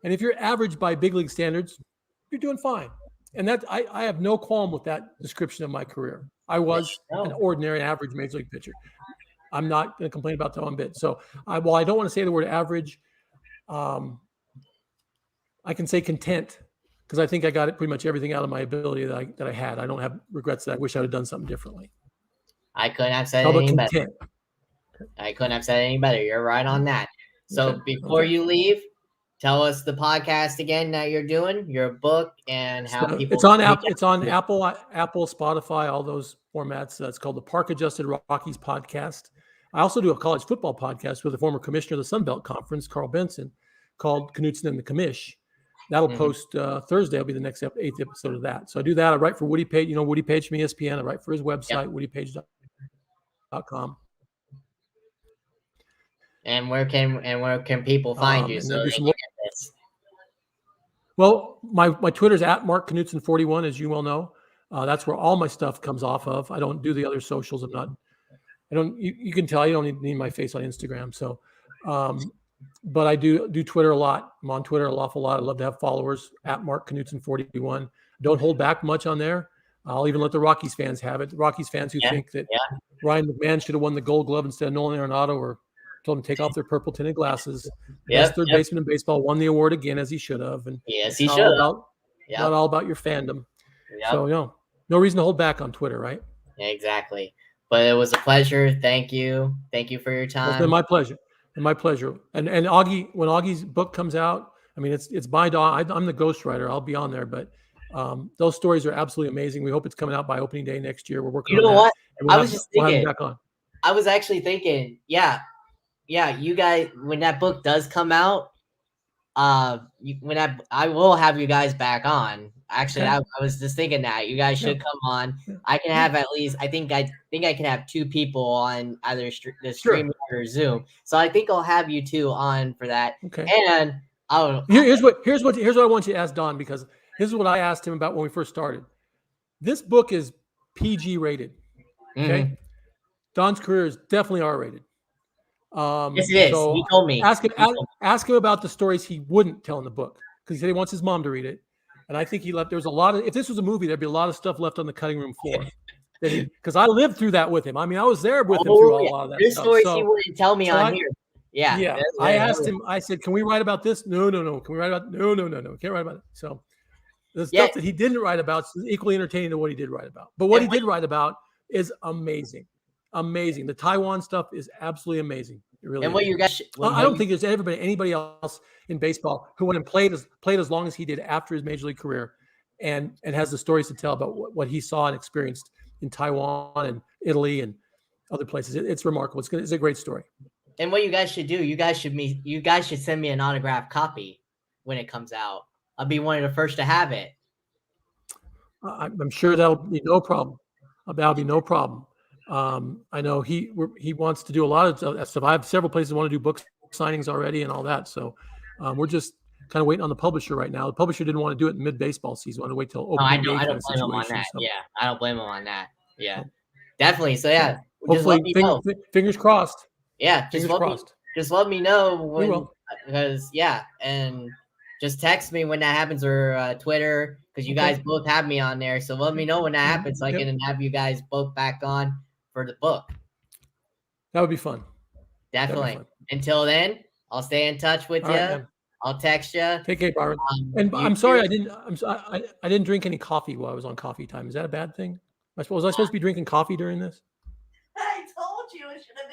and if you're average by big league standards, you're doing fine. And that I have no qualm with that description of my career. I was an ordinary, average major league pitcher. I'm not going to complain about that one bit. So, while I don't want to say the word average, I can say content because I think I got pretty much everything out of my ability that I had. I don't have regrets that I wish I would have done something differently. I couldn't have said anything better. I couldn't have said any better. You're right on that. So before you leave, tell us the podcast again that you're doing, your book, and how people. It's on Apple. It's on Apple, Spotify, all those formats. It's called the Park Adjusted Rockies podcast. I also do a college football podcast with the former commissioner of the Sun Belt Conference, Carl Benson, called Knudson and the Commish. That'll post Thursday. Will be the next 8th episode of that. So I do that. I write for Woody Page. Woody Page from ESPN. I write for his website, woodypage.com. And where can people find you? So well, my Twitter's at Mark Knudson41, as you well know. That's where all my stuff comes off of. I don't do the other socials. You can tell I don't need my face on Instagram. So, but I do Twitter a lot. I'm on Twitter an awful lot. I love to have followers at Mark Knudson41. Don't hold back much on there. I'll even let the Rockies fans have it. The Rockies fans who think that Ryan McMahon should have won the Gold Glove instead of Nolan Arenado, or told him to take off their purple tinted glasses. The best third baseman in baseball won the award again, as he should have. And yes, he should have. Not all about your fandom. So, no reason to hold back on Twitter, right? Exactly. But it was a pleasure. Thank you. Thank you for your time. It's been my pleasure. And Augie, when Augie's book comes out, I mean, it's my dog. I'm the ghostwriter. I'll be on there, but those stories are absolutely amazing. We hope it's coming out by opening day next year. We're working on that. What? I was just thinking. I was actually thinking, you guys, when that book does come out, I will have you guys back on. Actually, I was just thinking that you guys should come on. I can have at least. I think I can have 2 people on either the stream or Zoom. So I think I'll have you 2 on for that. Okay. And here's what I want you to ask Don, because this is what I asked him about when we first started. This book is PG rated. Okay. Don's career is definitely R rated. Yes, it is. So he told me. Ask him about the stories he wouldn't tell in the book, because he said he wants his mom to read it. And I think there was a lot of, if this was a movie, there'd be a lot of stuff left on the cutting room floor. Because I lived through that with him. I mean, I was there with him through a lot of that There's stuff. Stories he wouldn't tell me on here. Yeah. I asked him, I said, can we write about this? No. Can we write about, no. Can't write about it. So the stuff that he didn't write about is equally entertaining to what he did write about. But what he did write about is amazing. Amazing. The Taiwan stuff is absolutely amazing. It really and what is. You guys, I don't think there's ever been anybody else in baseball who went and played as long as he did after his major league career, and has the stories to tell about what he saw and experienced in Taiwan and Italy and other places. It's remarkable. It's a great story. And what you guys should do, you guys should send me an autographed copy when it comes out. I'll be one of the first to have it. I'm sure that'll be no problem. That'll be no problem. I know he wants to do a lot of stuff. I have several places that want to do book signings already and all that. So we're just kind of waiting on the publisher right now. The publisher didn't want to do it in mid-baseball season. Wanted to wait till opening day. I don't blame him on that. So. Yeah, I don't blame him on that. Yeah, definitely. So yeah, hopefully, fingers crossed. Yeah, just let me know when, because and just text me when that happens, or Twitter, because you guys both have me on there. So let me know when that happens, so I can have you guys both back on for the book. That would be fun. Definitely. Until then, I'll stay in touch with you. Right, I'll text you. Take care, Byron. And I'm sorry I didn't drink any coffee while I was on coffee time. Is that a bad thing? Was I supposed to be drinking coffee during this? I told you it should have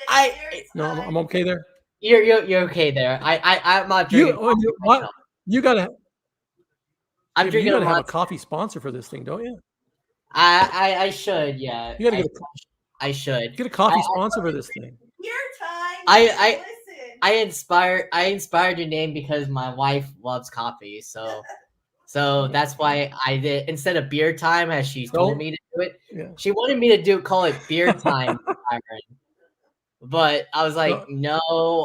been. No, I'm okay there. You're okay there. I'm not drinking. You gotta. I'm drinking. You gotta have a coffee sponsor for this thing, don't you? I should. Yeah. You gotta I should get a coffee sponsor for this thing. Your time. I inspired your name because my wife loves coffee, so that's why I did, instead of beer time, as she told me to do it. Yeah. She wanted me to call it beer time, but I was like, no.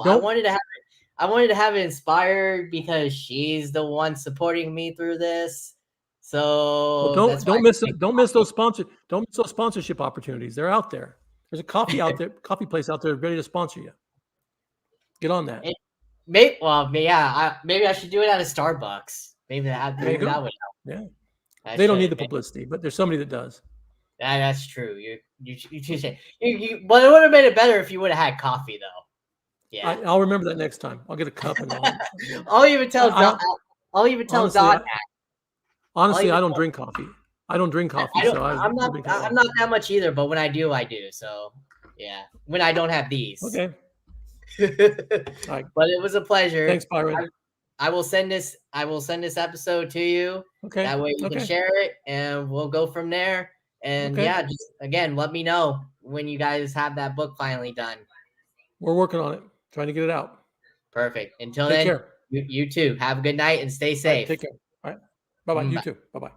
I wanted to have it. I wanted to have it inspired because she's the one supporting me through this. So don't miss those sponsorship opportunities. They're out there. There's a coffee place out there ready to sponsor you. Get on that. Maybe I should do it at a Starbucks. Maybe that would help. Yeah, they don't need the publicity, but there's somebody that does. That's true. But it would have made it better if you would have had coffee, though. Yeah, I'll remember that next time. I'll get a cup and I'll even tell Don. Honestly, I don't drink coffee. I don't drink coffee. I'm not that much either. But when I do, I do. So yeah, when I don't have these. Okay. Right. But it was a pleasure. Thanks, Byron. I will send this episode to you. Okay. That way you can share it, and we'll go from there. And just again, let me know when you guys have that book finally done. We're working on it, trying to get it out. Perfect. Until then, you too. Have a good night and stay safe. Take care. All right. Bye-bye. You too. Bye-bye.